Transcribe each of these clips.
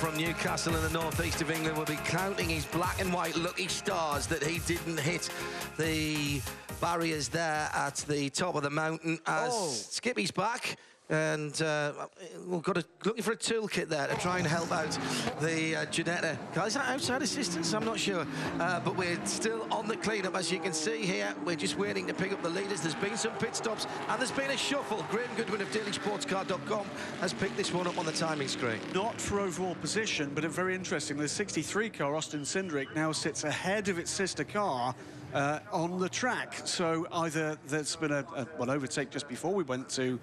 from Newcastle in the northeast of England will be counting his black and white lucky stars that he didn't hit the barriers there at the top of the mountain as Skippy's back. And we've got looking for a toolkit there to try and help out the Janetta. Is that outside assistance? I'm not sure. But we're still on the clean-up, as you can see here. We're just waiting to pick up the leaders. There's been some pit stops, and there's been a shuffle. Graham Goodwin of dailysportscar.com has picked this one up on the timing screen. Not for overall position, but very interesting. The 63 car, Austin Cindric, now sits ahead of its sister car on the track. So either there's been an overtake just before we went to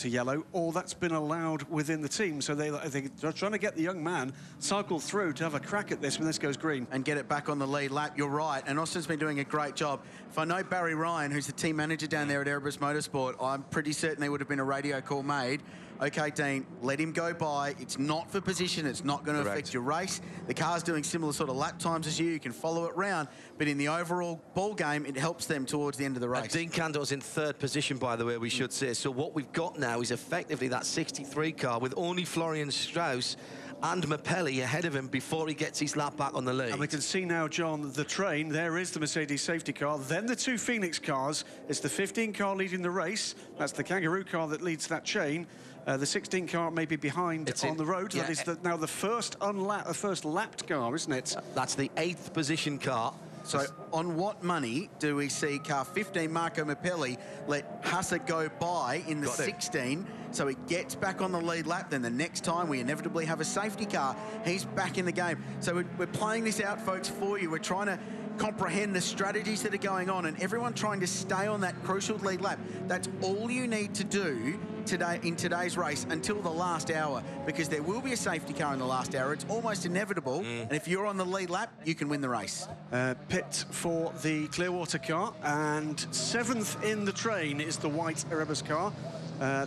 yellow, or that's been allowed within the team. So they're trying to get the young man cycle through to have a crack at this when this goes green. And get it back on the lead lap, you're right. And Austin's been doing a great job. If I know Barry Ryan, who's the team manager down there at Erebus Motorsport, I'm pretty certain there would have been a radio call made. OK, Dean, let him go by. It's not for position. It's not going to affect your race. The car's doing similar sort of lap times as you. You can follow it round. But in the overall ball game, it helps them towards the end of the race. And Dean Cantor's in third position, by the way, we should say. So what we've got now is effectively that 63 car with only Florian Strauss and Moly ahead of him before he gets his lap back on the lead. And we can see now, John, the train. There is the Mercedes safety car. Then the two Phoenix cars. It's the 15 car leading the race. That's the Kangaroo car that leads that chain. The 16 car may be behind on the road. Yeah. That is now the first lapped car, isn't it? That's the 8th position car. So on what money do we see car 15, Marco Moly, let Hassett go by in the 16, so it gets back on the lead lap? Then the next time we inevitably have a safety car, he's back in the game. So we're playing this out, folks, for you. We're trying to comprehend the strategies that are going on, and everyone trying to stay on that crucial lead lap. That's all you need to do today in today's race until the last hour, because there will be a safety car in the last hour. It's almost inevitable, and if you're on the lead lap, you can win the race. Pit for the Clearwater car, and 7th in the train is the white Erebus car.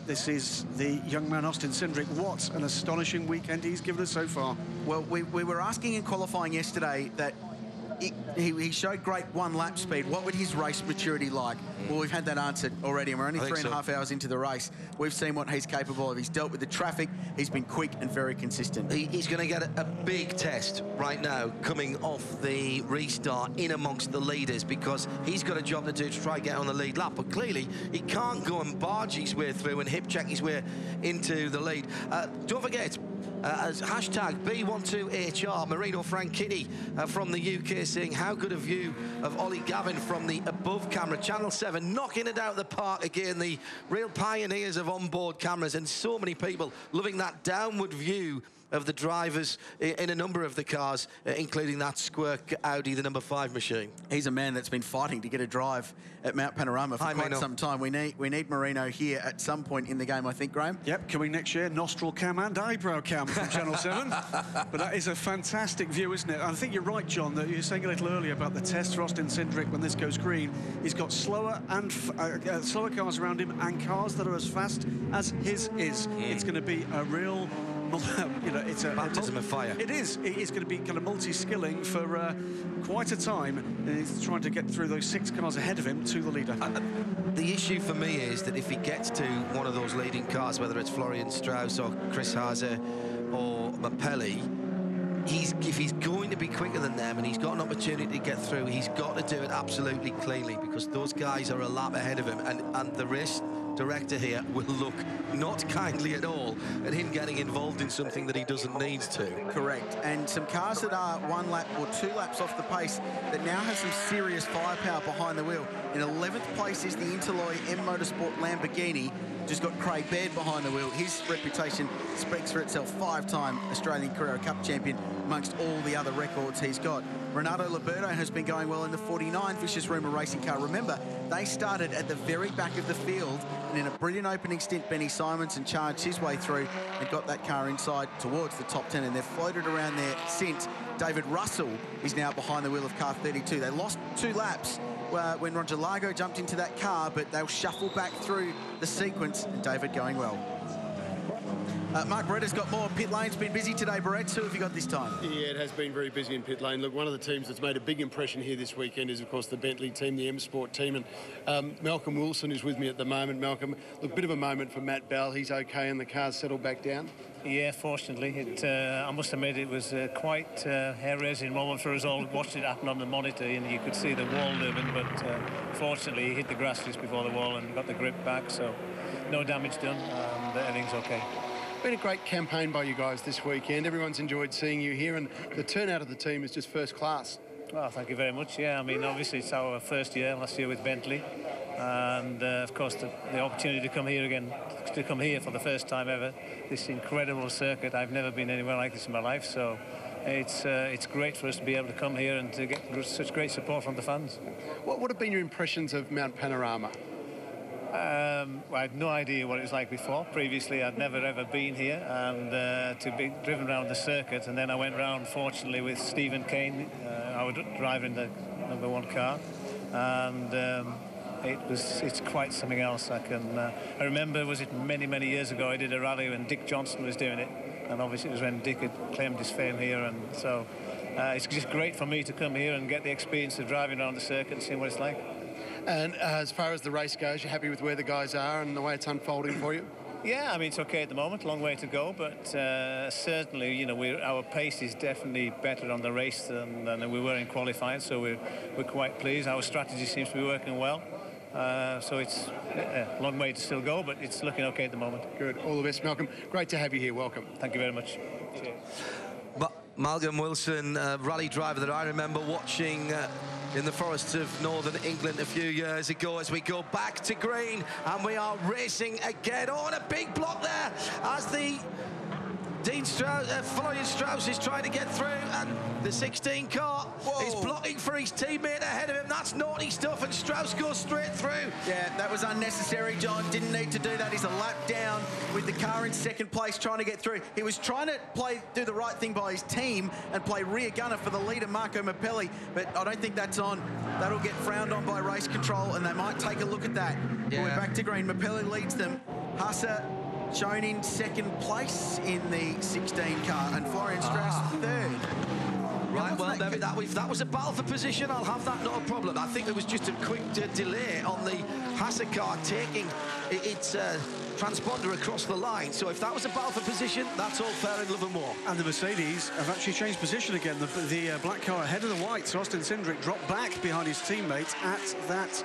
This is the young man, Austin Cindric. What an astonishing weekend he's given us so far. Well, we were asking in qualifying yesterday that he showed great one-lap speed. What would his race maturity like? Well, we've had that answered already, and we're only 3.5 hours into the race. We've seen what he's capable of. He's dealt with the traffic. He's been quick and very consistent. He's going to get a big test right now coming off the restart in amongst the leaders, because he's got a job to do to try and get on the lead lap. But clearly, he can't go and barge his way through and hip-check his way into the lead. Don't forget, as hashtag B12HR, Marino Franchitti from the UK saying, how good a view of Ollie Gavin from the above camera. Channel 7 knocking it out of the park again. The real pioneers of onboard cameras, and so many people loving that downward view of the drivers in a number of the cars, including that Squirk Audi, the number 5 machine. He's a man that's been fighting to get a drive at Mount Panorama for quite some time. We need Marino here at some point in the game, I think, Graham. Yep, coming next year, nostril cam and eyebrow cam from Channel 7. But that is a fantastic view, isn't it? I think you're right, John, that you were saying a little earlier about the test for Austin Cindric when this goes green. He's got slower cars around him and cars that are as fast as his is. It's going to be a real... you know, it's a baptism of fire. It is. It's going to be kind of multi-skilling for quite a time. And he's trying to get through those 6 cars ahead of him to the leader. The issue for me is that if he gets to one of those leading cars, whether it's Florian Strauss or Chris Haase or Moly, if he's going to be quicker than them and he's got an opportunity to get through, he's got to do it absolutely cleanly, because those guys are a lap ahead of him, and the race director here will look not kindly at all at him getting involved in something that he doesn't need to. Correct. And some cars that are 1 lap or 2 laps off the pace that now have some serious firepower behind the wheel. In 11th place is the Interloy M Motorsport Lamborghini. Just got Craig Baird behind the wheel. His reputation speaks for itself. 5-time Australian Carrera Cup champion amongst all the other records he's got. Renato Liberto has been going well in the 49 Vicious Rumour racing car. Remember, they started at the very back of the field, and in a brilliant opening stint, Benny Simonson charged his way through and got that car inside towards the top 10, and they've floated around there since. David Russell is now behind the wheel of car 32. They lost 2 laps when Roger Largo jumped into that car, but they'll shuffle back through the sequence, and David going well. Mark Beretta's got more. Pit lane's been busy today, Barrett. Who have you got this time? Yeah, it has been very busy in pit lane. Look, one of the teams that's made a big impression here this weekend is, of course, the Bentley team, the M Sport team. And Malcolm Wilson is with me at the moment. Malcolm, look, bit of a moment for Matt Bell. He's okay and the car's settled back down. Yeah, fortunately. I must admit it was quite a hair-raising moment for us all. Watched it happen on the monitor and you could see the wall moving, but fortunately he hit the grass just before the wall and got the grip back, so no damage done and everything's okay. Been a great campaign by you guys this weekend. Everyone's enjoyed seeing you here and the turnout of the team is just first class. Well, thank you very much. Yeah, I mean, obviously it's our first year, last year with Bentley. And, of course, the opportunity to come here again, to come here for the first time ever, this incredible circuit. I've never been anywhere like this in my life, so it's great for us to be able to come here and to get such great support from the fans. What have been your impressions of Mount Panorama? I had no idea what it was like before. Previously, I'd never ever been here, and to be driven around the circuit, and then I went round, fortunately, with Stephen Kane, our driver in the #1 car, and it's quite something else. I remember, was it many years ago, I did a rally when Dick Johnson was doing it, and obviously it was when Dick had claimed his fame here, and so it's just great for me to come here and get the experience of driving around the circuit and seeing what it's like. And as far as the race goes, you're happy with where the guys are and the way it's unfolding for you? Yeah, I mean, it's okay at the moment, long way to go, but certainly, you know, our pace is definitely better on the race than we were in qualifying, so we're quite pleased. Our strategy seems to be working well. So it's a long way to still go, but it's looking okay at the moment. Good. All the best, Malcolm. Great to have you here. Welcome. Thank you very much. Cheers. Malcolm Wilson, rally driver that I remember watching in the forests of northern England a few years ago, as we go back to green and we are racing again. Oh, and a big block there as the Dean Strauss, Florian Strauss is trying to get through, and the 16 car is blocking for his teammate ahead of him. That's naughty stuff, and Strauss goes straight through. Yeah, that was unnecessary, John. Didn't need to do that. He's a lap down with the car in second place trying to get through. He was trying to do the right thing by his team and play rear gunner for the leader, Marco Mappelli, but I don't think that's on. That'll get frowned on by race control, and they might take a look at that. Yeah. We're back to green. Mappelli leads them. Hassa shown in second place in the 16 car, and Florian Strauss third. Right, well, that was a battle for position. I'll have that, not a problem. I think there was just a quick delay on the Hassa car taking its transponder across the line. So if that was a battle for position, that's all fair in love and war. And the Mercedes have actually changed position again. The black car ahead of the white. So Austin Cindric dropped back behind his teammates at that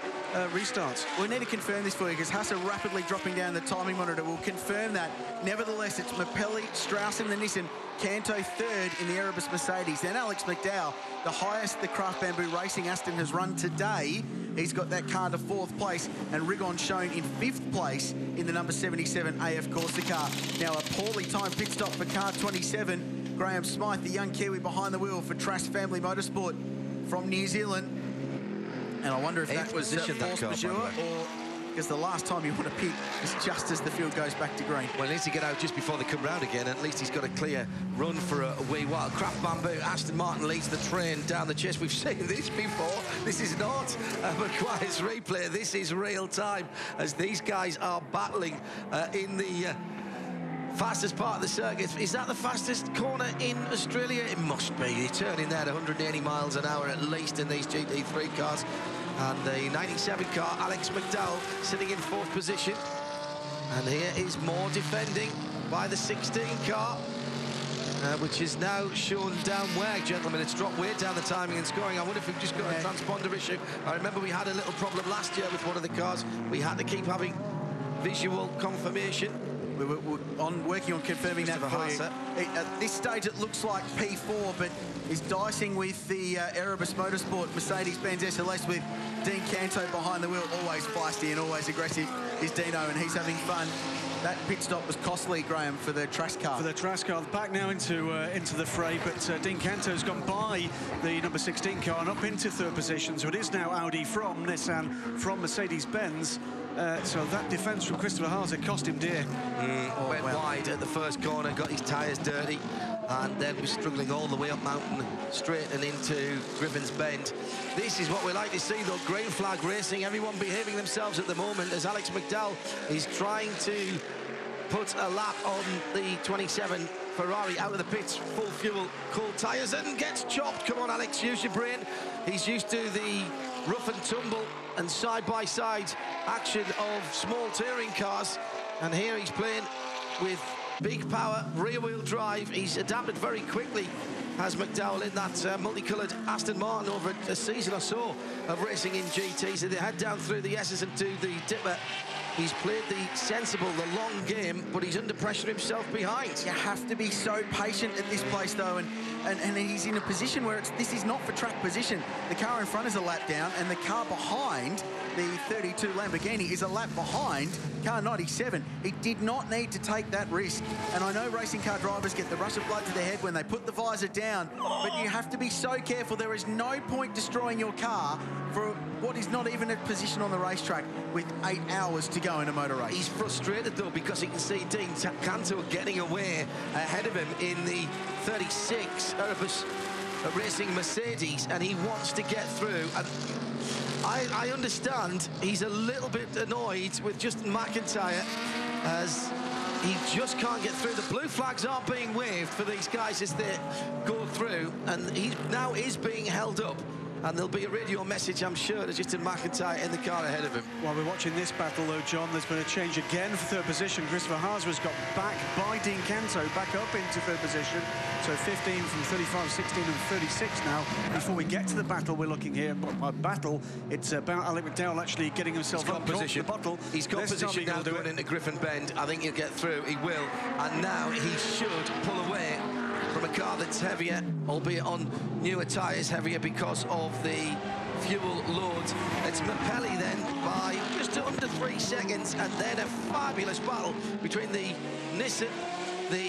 restart. We need to confirm this for you, because Hassa rapidly dropping down the timing monitor will confirm that. Nevertheless, it's Mappelli, Strauss in the Nissan, Canto third in the Erebus Mercedes. Then Alex McDowell, the highest the Craft Bamboo Racing Aston has run today. He's got that car to fourth place, and Rigon shown in fifth place in the number 77 AF Corsa car. Now a poorly timed pit stop for car 27. Graham Smythe, the young Kiwi behind the wheel for Trask Family Motorsport from New Zealand. And I wonder if that was force majeure, or because the last time you want to pit is just as the field goes back to green. Well, he needs to get out just before they come round again. At least he's got a clear run for a wee while. Craft Bamboo, Aston Martin leads the train down the chase. We've seen this before. This is not Maguire's replay. This is real time, as these guys are battling in the fastest part of the circuit. Is that the fastest corner in Australia? It must be. You're turning there at 180 miles an hour at least in these GT3 cars. And the 97 car, Alex McDowell, sitting in fourth position. And here is more defending by the 16 car, which is now shown down where, gentlemen. It's dropped way down the timing and scoring. I wonder if we've just got a transponder issue. I remember we had a little problem last year with one of the cars. We had to keep having visual confirmation. We were working on confirming that for you. At this stage, it looks like P4, but is dicing with the Erebus Motorsport Mercedes-Benz SLS with Dean Canto behind the wheel. Always feisty and always aggressive is Dino, and he's having fun. That pit stop was costly, Graham, for the Trask car. For the Trask car, back now into the fray, but Dean Canto's gone by the number 16 car and up into third position, so it is now Audi from Nissan, from Mercedes-Benz. So that defence from Christopher Haase cost him dear. Went wide at the first corner, got his tyres dirty, and then was struggling all the way up mountain, straight and into Griffin's Bend. This is what we like to see, though. Green flag racing, everyone behaving themselves at the moment, as Alex McDowell is trying to put a lap on the 27 Ferrari out of the pits, full fuel, cold tyres, and gets chopped. Come on, Alex, use your brain. He's used to the rough and tumble and side-by-side action of small touring cars, and here he's playing with big power, rear-wheel drive. He's adapted very quickly, has McDowell, in that multicoloured Aston Martin over a season or so of racing in GTs. So they head down through the S's and do the dipper. He's played the sensible, the long game, but he's under pressure himself behind. You have to be so patient at this place, though, and he's in a position where this is not for track position. The car in front is a lap down, and the car behind, the 32 Lamborghini, is a lap behind car 97. He did not need to take that risk. And I know racing car drivers get the rush of blood to their head when they put the visor down, but you have to be so careful. There is no point destroying your car for what is not even a position on the racetrack with 8 hours to go in a motor race. He's frustrated, though, because he can see Dean Cantor getting away ahead of him in the 36 Erebus Racing Mercedes, and he wants to get through. And I understand he's a little bit annoyed with Justin McIntyre, as he just can't get through. The blue flags aren't being waved for these guys as they go through, and he now is being held up. And there'll be a radio message, I'm sure, to Justin McIntyre in the car ahead of him. While we're watching this battle, though, John, there's been a change again for third position. Christopher Haas's got back by Dean Canto, back up into third position. So 15 from 35, 16 and 36 now. Before we get to the battle, we're looking here. By battle, it's about Alec McDowell actually getting himself up position. The bottle. He's got position now going into Griffin Bend. I think he'll get through. He will. And now he should pull away from a car that's heavier, albeit on newer tyres, heavier because of the fuel load. It's Moly then by just under 3 seconds, and then a fabulous battle between the Nissan, the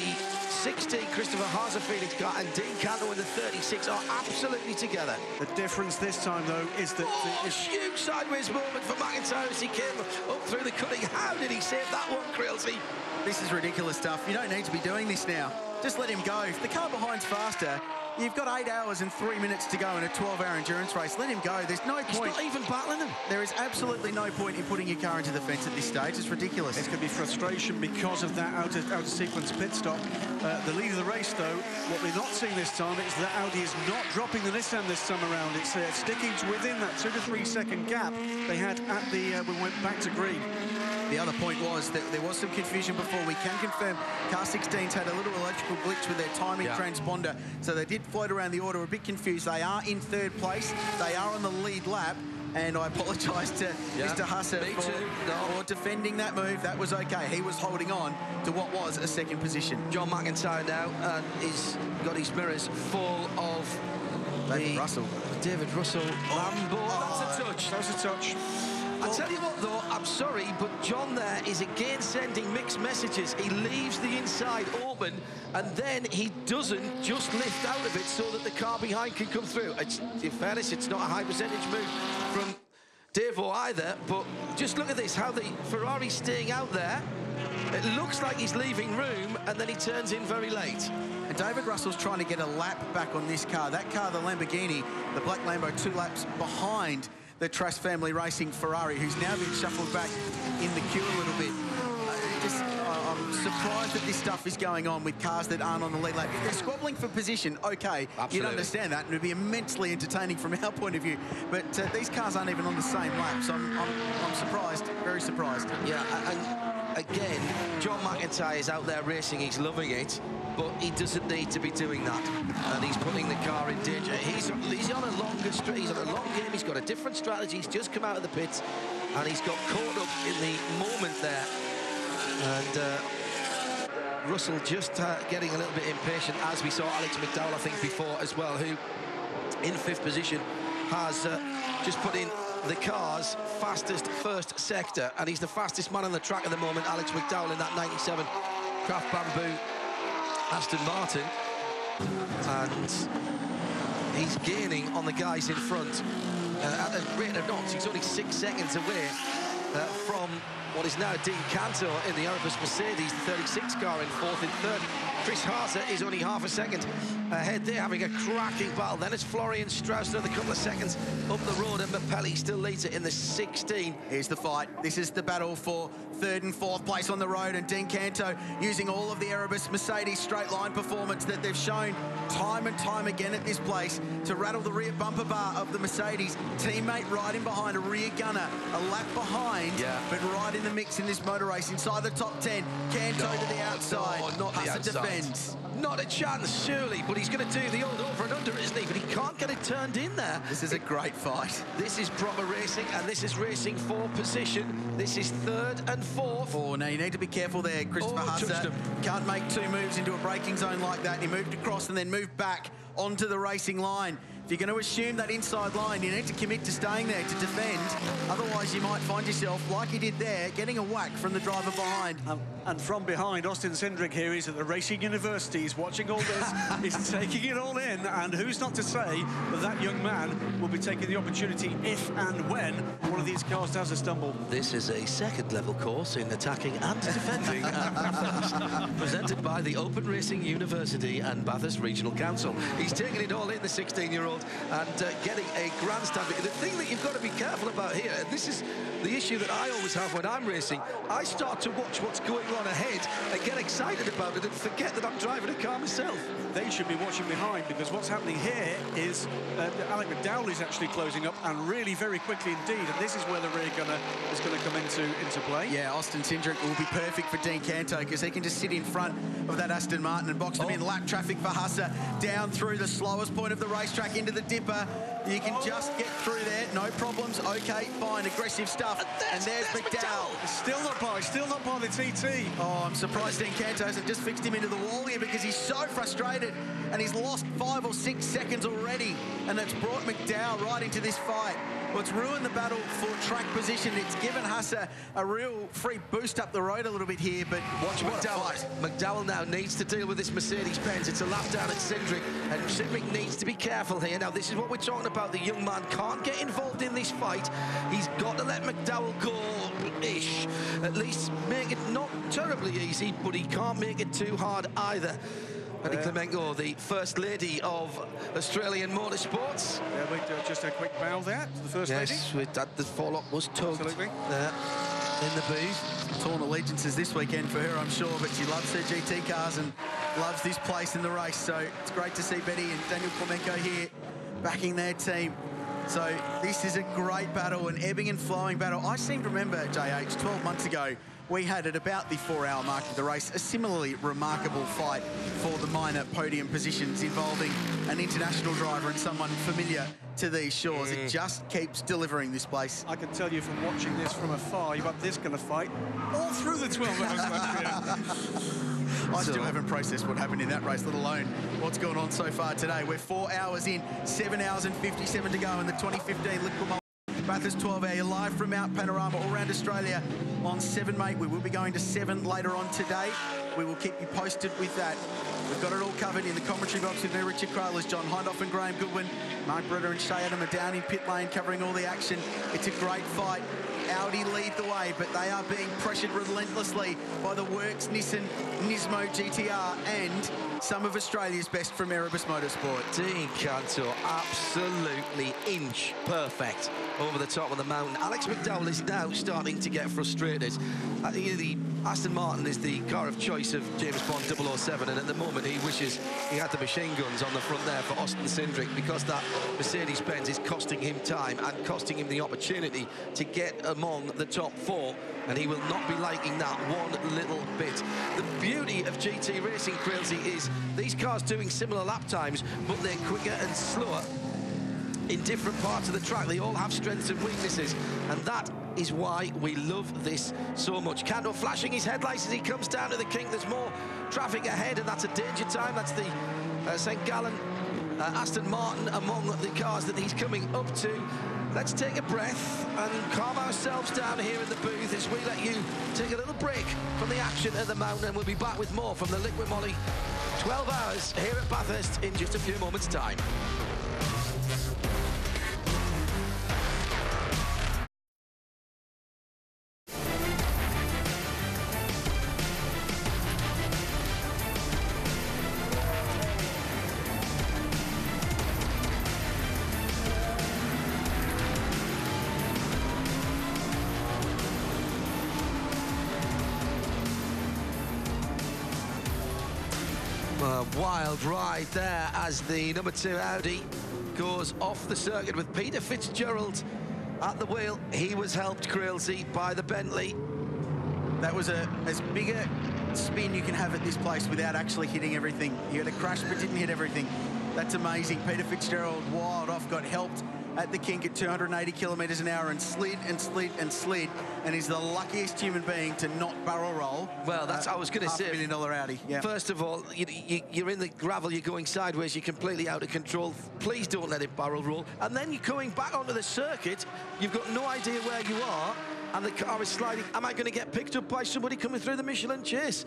16 Christopher Haas Phoenix car, and Dean Canto in the 36 are absolutely together. The difference this time, though, is that... huge sideways moment for McIntyre as he came up through the cutting. How did he save that one, Creelsey? This is ridiculous stuff. You don't need to be doing this now. Just let him go. If the car behind's faster, you've got 8 hours and 3 minutes to go in a 12-hour endurance race. Let him go. There's no point. He's not even battling him. There is absolutely no point in putting your car into the fence at this stage. It's ridiculous. It's going to be frustration because of that out-of-sequence pit stop. The lead of the race, though, what we're not seeing this time is that Audi is not dropping the Nissan this time around. It's sticking to within that 2 to 3 second gap they had at the when we went back to green. The other point was that there was some confusion before. We can confirm car 16's had a little electrical glitch with their timing transponder, so they did float around the order, a bit confused. They are in third place. They are on the lead lap, and I apologise to Mr. Husser for defending that move. That was okay. He was holding on to what was a second position. John McIntyre now is got his mirrors full of David Russell Lambo. That's a touch. That was a touch. I tell you what, though, I'm sorry, but John there is again sending mixed messages. He leaves the inside open, and then he doesn't just lift out of it so that the car behind can come through. In fairness, it's not a high percentage move from Devo either, but just look at this, how the Ferrari's staying out there. It looks like he's leaving room, and then he turns in very late. And David Russell's trying to get a lap back on this car. That car, the Lamborghini, the black Lambo, 2 laps behind the Truss family racing Ferrari, who's now been shuffled back in the queue a little bit. I'm surprised that this stuff is going on with cars that aren't on the lead lap. If they're squabbling for position, okay, you'd understand that, and it'd be immensely entertaining from our point of view. But these cars aren't even on the same lap, so I'm surprised, very surprised. Yeah, and again, John McIntyre is out there racing, he's loving it, but he doesn't need to be doing that, and he's putting the car in danger. He's on a longer he's on a long game. He's got a different strategy. He's just come out of the pits, and he's got caught up in the moment there. And Russell just getting a little bit impatient, as we saw Alex McDowell, I think, before as well, who in 5th position has just put in the car's fastest first sector, and he's the fastest man on the track at the moment, Alex McDowell, in that 97 Craft Bamboo Aston Martin, and he's gaining on the guys in front at a rate of knots. He's only 6 seconds away from what is now Dean Cantor in the Erebus Mercedes, the 36 car in 4th. In 3rd, Chris Harter is only half a second ahead there, having a cracking battle. Then it's Florian Strauss, another couple of seconds up the road, and Moly still leads it in the 16. Here's the fight. This is the battle for third and fourth place on the road, and Dean Canto using all of the Erebus Mercedes straight line performance that they've shown time and time again at this place to rattle the rear bumper bar of the Mercedes. Teammate riding behind, a rear gunner, a lap behind, but right in the mix in this motor race. Inside the top 10, Canto to the outside. No, not the outside. Defends. Not a chance, surely, but he's going to do the old over and under, isn't he? But he can't get it turned in there. This is a great fight. This is proper racing, and this is racing for position. This is third and fourth. Oh, no, you need to be careful there, Christopher Husser. Can't make two moves into a braking zone like that. He moved across and then moved back onto the racing line. If you're going to assume that inside line, you need to commit to staying there to defend. Otherwise, you might find yourself, like he did there, getting a whack from the driver behind. And from behind, Austin Cindric here, he's at the Racing University. He's watching all this. He's taking it all in. And who's not to say that that young man will be taking the opportunity if and when one of these cars does a stumble. This is a second-level course in attacking and defending at Bathurst, presented by the Open Racing University and Bathurst Regional Council. He's taking it all in, the 16-year-old, and getting a grandstand. The thing that you've got to be careful about here, and this is the issue that I always have when I'm racing, I start to watch what's going on ahead and get excited about it and forget that I'm driving a car myself. They should be watching behind, because what's happening here is Alec McDowell is actually closing up, and really very quickly indeed, and this is where the rear gunner is going to come into play. Yeah, Austin Cindric will be perfect for Dean Canto, because he can just sit in front of that Aston Martin and box them in. Lap traffic for Husser down through the slowest point of the racetrack into the dipper. You can just get through there, no problems. Okay, fine, aggressive stuff. And there's McDowell. Still not by the TT. Oh, I'm surprised Dean Canto hasn't just fixed him into the wall here, because he's so frustrated and he's lost 5 or 6 seconds already, and it's brought McDowell right into this fight. Well, it's ruined the battle for track position. It's given Husser a real free boost up the road a little bit here, but watch McDowell. McDowell now needs to deal with this Mercedes-Benz. It's a lap down at Cindric, and Cindric needs to be careful here. Now, this is what we're talking about. The young man can't get involved in this fight. He's got to let McDowell go-ish. At least make it not terribly easy, but he can't make it too hard either. Penny Clemenco, the First Lady of Australian Motorsports. Yeah, we just a quick bow there to the First Lady. Yes, the forelock was tugged. Absolutely. In the booth. Torn allegiances this weekend for her, I'm sure, but she loves her GT cars and loves this place in the race. So it's great to see Betty and Daniel Clemenco here backing their team. So this is a great battle, an ebbing and flowing battle. I seem to remember, JH, 12 months ago, we had at about the 4-hour mark of the race a similarly remarkable fight for the minor podium positions involving an international driver and someone familiar to these shores. It just keeps delivering, this place. I can tell you from watching this from afar, you've had this kind of fight all through the 12 hours last year. I still haven't processed what happened in that race, let alone what's going on so far today. We're 4 hours in, 7 hours and 57 to go in the 2015 Liqui Bathurst 12-hour. You're live from Mount Panorama all around Australia on 7, mate. We will be going to 7 later on today. We will keep you posted with that. We've got it all covered in the commentary box with me, Richard Crowlers, John Hindhoff and Graham Goodwin. Mark Breder and Shay Adam are down in pit lane covering all the action. It's a great fight. Audi lead the way, but they are being pressured relentlessly by the Works Nissan Nismo GTR and some of Australia's best from Erebus Motorsport. Dean Canto, absolutely inch perfect over the top of the mountain. Alex McDowell is now starting to get frustrated. I think the Aston Martin is the car of choice of James Bond 007, and at the moment he wishes he had the machine guns on the front there for Austin Cindric, because that Mercedes-Benz is costing him time and costing him the opportunity to get among the top 4, and he will not be liking that one little bit. The beauty of GT racing, Crailsy, is these cars doing similar lap times, but they're quicker and slower in different parts of the track. They all have strengths and weaknesses, and that is why we love this so much. Canto flashing his headlights as he comes down to the kink. There's more traffic ahead, and that's a danger time. That's the St. Gallen Aston Martin among the cars that he's coming up to. Let's take a breath and calm ourselves down here in the booth as we let you take a little break from the action at the mountain, and we'll be back with more from the Liqui Moly 12 hours here at Bathurst in just a few moments' time. A wild ride there as the number 2 Audi goes off the circuit with Peter Fitzgerald at the wheel. He was helped, Grillsy, by the Bentley. That was as big a spin you can have at this place without actually hitting everything. He had a crash but didn't hit everything. That's amazing. Peter Fitzgerald wild off, got helped at the kink at 280 kilometres an hour and slid and slid and slid, and he's the luckiest human being to not barrel roll. Well, that's I was going to say. $500,000 Audi. Yeah. First of all, you're in the gravel, you're going sideways, you're completely out of control. Please don't let it barrel roll. And then you're going back onto the circuit. You've got no idea where you are, and the car is sliding. Am I going to get picked up by somebody coming through the Michelin chase?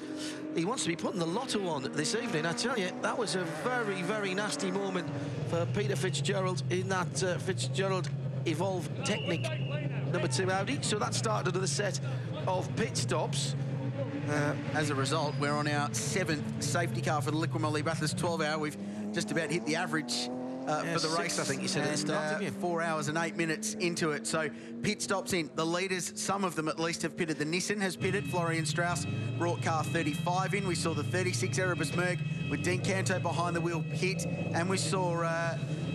He wants to be putting the lotto on this evening. I tell you, that was a very, very nasty moment for Peter Fitzgerald in that Fitzgerald Evolve Technic number 2 Audi. So that started another set of pit stops. As a result, we're on our 7th safety car for the Liqui Moly Bathurst 12 hour. We've just about hit the average for the race. I think you said at the start, didn't you? 4 hours and 8 minutes into it. So pit stops in. The leaders, some of them at least, have pitted. The Nissan has pitted. Florian Strauss brought car 35 in. We saw the 36 Erebus Merc with Dean Canto behind the wheel pit. And we saw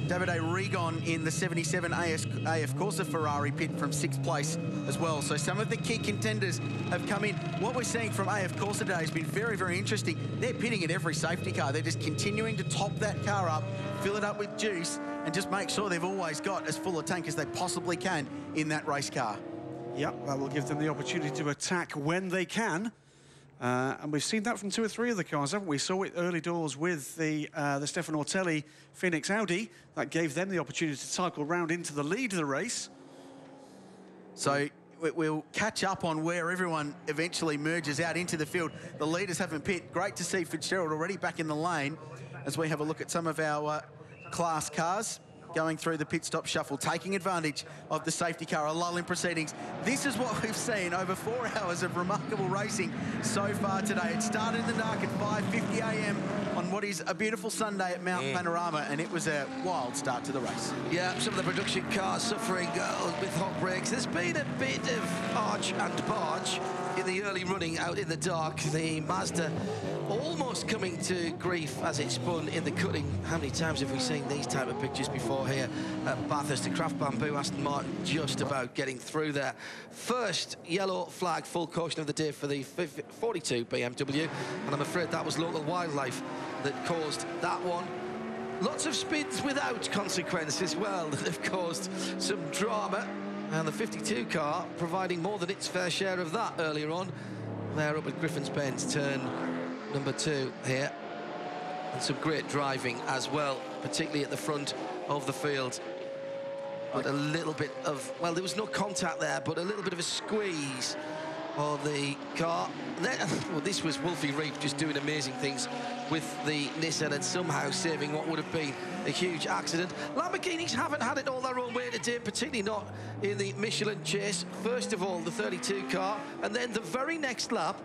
Davide Rigon in the 77 AF Corsa Ferrari pit from 6th place as well. So some of the key contenders have come in. What we're seeing from AF Corsa today has been very, very interesting. They're pitting at every safety car. They're just continuing to top that car up, fill it up with juice, and just make sure they've always got as full a tank as they possibly can in that race car. Yep, that will give them the opportunity to attack when they can. And we've seen that from 2 or 3 of the cars, haven't we? Saw it early doors with the Stefano Ortelli Phoenix Audi. That gave them the opportunity to cycle round into the lead of the race. So we'll catch up on where everyone eventually merges out into the field. The leaders haven't pit. Great to see Fitzgerald already back in the lane as we have a look at some of our class cars going through the pit stop shuffle, taking advantage of the safety car, a lull in proceedings. This is what we've seen over 4 hours of remarkable racing so far today. It started in the dark at 5:50 a.m. on what is a beautiful Sunday at Mount Panorama, and it was a wild start to the race. Yeah, some of the production cars suffering with hot brakes. There's been a bit of arch and barge in the early running out in the dark. The Mazda almost coming to grief as it spun in the cutting. How many times have we seen these type of pictures before here at Bathurst? The Craft Bamboo Aston Martin just about getting through there. First yellow flag, full caution of the day for the 42 BMW, and I'm afraid that was local wildlife that caused that one. Lots of spins without consequence as well that have caused some drama, and the 52 car providing more than its fair share of that earlier on. They're up at Griffin's Bend, turn number 2 here, and some great driving as well, particularly at the front of the field. But a little bit of, well, there was no contact there, but a little bit of a squeeze on the car. Well, this was Wolfie Reef just doing amazing things with the Nissan and somehow saving what would have been a huge accident. Lamborghinis haven't had it all their own way today, particularly not in the Michelin chase. First of all, the 32 car, and then the very next lap,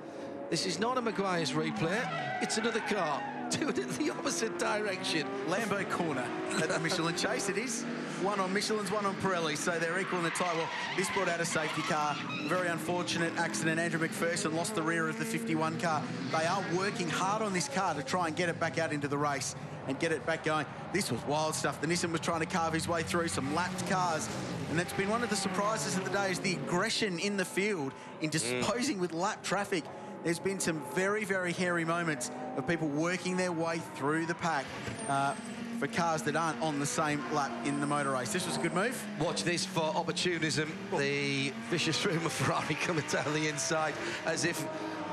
this is not a Maguire's replay, it's another car doing it the opposite direction. Lambo corner at the Michelin chase, it is. One on Michelin's, one on Pirelli, so they're equal in the tie. Well, this brought out a safety car. Very unfortunate accident. Andrew McPherson lost the rear of the 51 car. They are working hard on this car to try and get it back out into the race and get it back going. This was wild stuff. The Nissan was trying to carve his way through some lapped cars, and that's been one of the surprises of the day, is the aggression in the field in disposing with lap traffic. There's been some very, very hairy moments of people working their way through the pack for cars that aren't on the same lap in the motor race. This was a good move. Watch this for opportunism. The vicious rumour Ferrari coming down the inside as if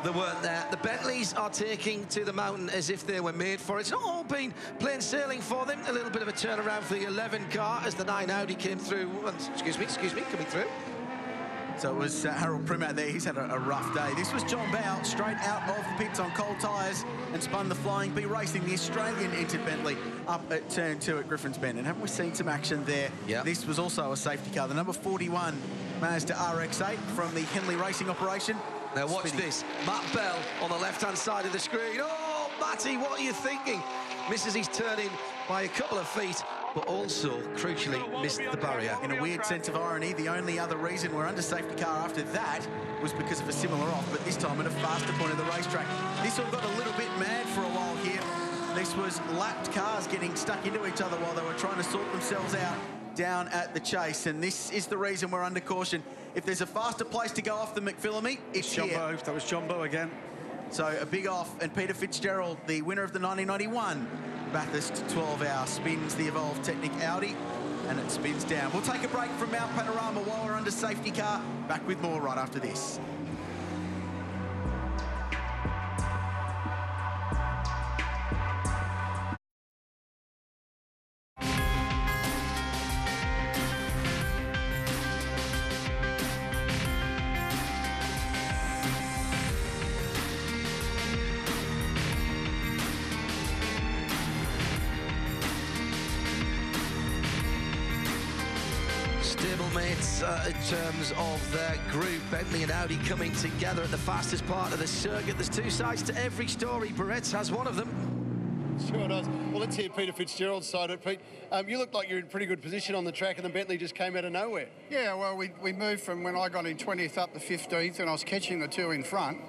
they weren't there. The Bentleys are taking to the mountain as if they were made for it. It's not all been plain sailing for them. A little bit of a turnaround for the 11 car as the 9 Audi came through. Excuse me, coming through. So it was Harold Prim out there. He's had a rough day. This was John Bow, straight out of the pits on cold tyres, and spun the Flying Bee Racing, the Australian entered Bentley, up at turn 2 at Griffin's Bend. And haven't we seen some action there? Yep. This was also a safety car. The number 41 Mazda RX-8 from the Henley Racing operation. Now watch this. Matt Bell on the left-hand side of the screen. Oh, Matty, what are you thinking? Misses his turn in by a couple of feet, but also, crucially, missed the barrier. In a weird sense of irony, the only other reason we're under safety car after that was because of a similar off, but this time at a faster point of the racetrack. This all got a little bit mad for a while here. This was lapped cars getting stuck into each other while they were trying to sort themselves out down at the chase, and this is the reason we're under caution. If there's a faster place to go off than McPhillamy, it's Jumbo. here. That was Jumbo again. So a big off, and Peter Fitzgerald, the winner of the 1991 Bathurst 12-hour, spins the Evolve Technic Audi, and it spins down. We'll take a break from Mount Panorama while we're under safety car. Back with more right after this. Stablemates in terms of their group, Bentley and Audi coming together at the fastest part of the circuit. There's two sides to every story. Barrett's has one of them. Sure does. Well, let's hear Peter Fitzgerald's side of it, Pete. You look like you're in pretty good position on the track, and the Bentley just came out of nowhere. Yeah, well, we moved from when I got in 20th up to 15th, and I was catching the two in front,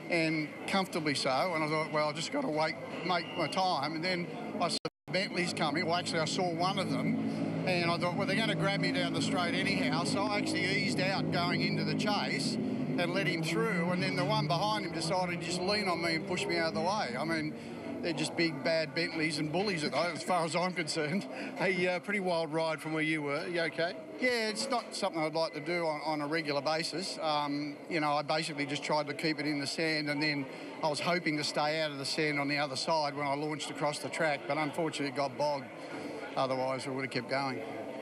and comfortably so. And I thought, well, I just got to wait, make my time. And then I saw Bentley's coming. Well, actually, I saw one of them. And I thought, well, they're going to grab me down the straight anyhow. So I actually eased out going into the chase and let him through. And then the one behind him decided to just lean on me and push me out of the way. I mean, they're just big, bad Bentleys and bullies, as far as I'm concerned. A pretty wild ride from where you were. Are you okay? Yeah, it's not something I'd like to do on a regular basis. You know, I basically just tried to keep it in the sand, and then I was hoping to stay out of the sand on the other side when I launched across the track, but unfortunately it got bogged. Otherwise, we would have kept going.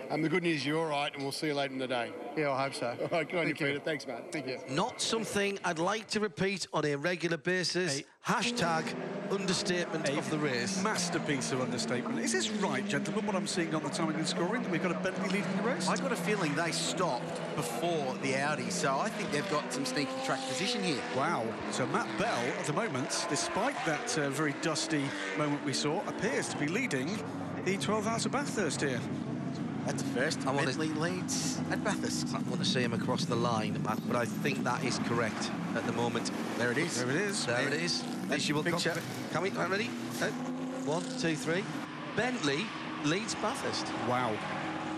The good news, you're all right, and we'll see you later in the day. Yeah, I hope so. All right, good on you, Thank you. Peter. Thanks, mate. Thank you. Not something I'd like to repeat on a regular basis. Hashtag understatement of the race. Masterpiece of understatement. Is this right, gentlemen, what I'm seeing on the timing and scoring? We've got a Bentley leading the race? I got a feeling they stopped before the Audi, so I think they've got some sneaky track position here. Wow. So Matt Bell, at the moment, despite that very dusty moment we saw, appears to be leading the 12 Hours of Bathurst here. That's the first. Bentley leads at Bathurst. I want to see him across the line, Matt, but I think that is correct at the moment. There it is. There it is. There it is. Visual picture. Can we? Ready? Okay. 1, 2, 3. Bentley leads Bathurst. Wow.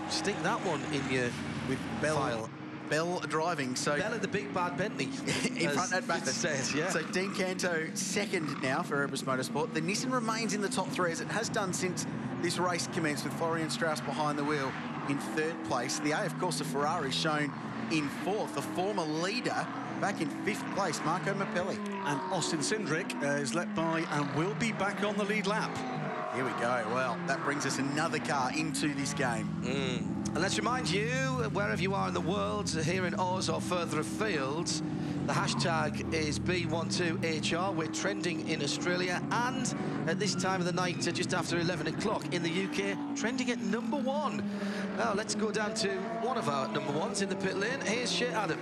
Stick that one in your With Bell, file. Bell driving. So Bella the big bad Bentley. in front at Bathurst. Says, yeah. So Dean Canto second now for Erebus Motorsport. The Nissan remains in the top three, as it has done since this race commenced, with Florian Strauss behind the wheel in third place. The AF Corsa Ferrari shown in fourth. The former leader back in fifth place, Marco Mappelli. And Austin Cindric is let by and will be back on the lead lap. Here we go. Well, that brings us another car into this game. And let's remind you, wherever you are in the world, here in Oz or further afield, the hashtag is B12HR. We're trending in Australia, and at this time of the night, just after 11 o'clock in the UK, trending at #1. Now, let's go down to one of our #1s in the pit lane. Here's Shea Adam.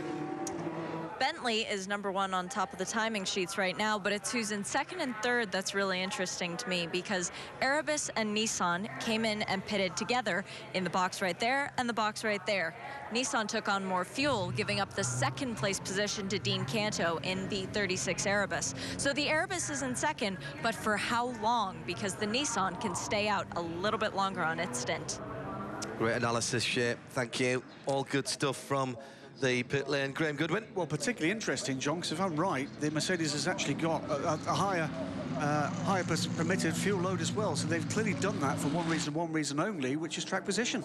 Bentley is #1 on top of the timing sheets right now, but it's who's in second and third that's really interesting to me, because Erebus and Nissan came in and pitted together in the box right there and the box right there. Nissan took on more fuel, giving up the second place position to Dean Canto in the 36 Erebus. So the Erebus is in second, but for how long? Because the Nissan can stay out a little bit longer on its stint. Great analysis, Shea. Thank you. All good stuff from the pit lane. Graham Goodwin. Well, particularly interesting, John, because if I'm right, the Mercedes has actually got a higher permitted fuel load as well. So they've clearly done that for one reason only, which is track position.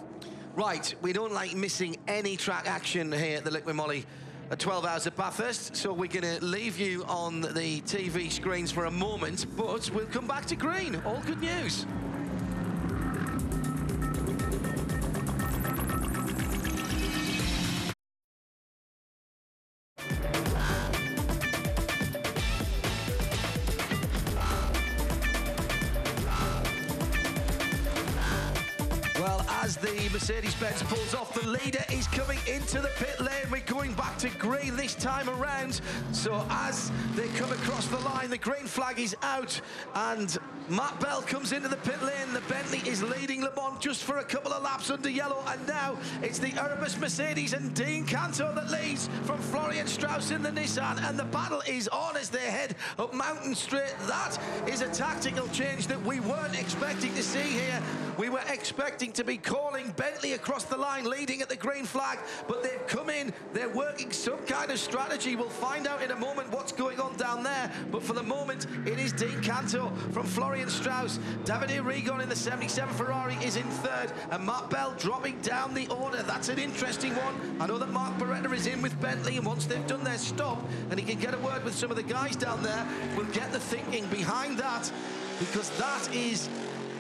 Right, we don't like missing any track action here at the Liqui Moly at 12 Hours at Bathurst, so we're going to leave you on the TV screens for a moment, but we'll come back to green. All good news. as the Mercedes-Benz pulls off. The leader is coming into the pit lane. We're going back to green this time around. So as they come across the line, the green flag is out, and Matt Bell comes into the pit lane. The Bentley is leading Le Mans just for a couple of laps under yellow, and now it's the Erebus Mercedes and Dean Canto that leads from Florian Strauss in the Nissan, and the battle is on as they head up Mountain Straight. That is a tactical change that we weren't expecting to see here. We were expecting to be calling Bentley across the line, leading at the green flag, but they've come in, they're working some kind of strategy. We'll find out in a moment what's going on down there, but for the moment, it is Dean Canto from Florian Strauss. Davide Rigon in the 77 Ferrari is in third, and Matt Bell dropping down the order. That's an interesting one. I know that Mark Beretta is in with Bentley, and once they've done their stop and he can get a word with some of the guys down there, we'll get the thinking behind that, because that is,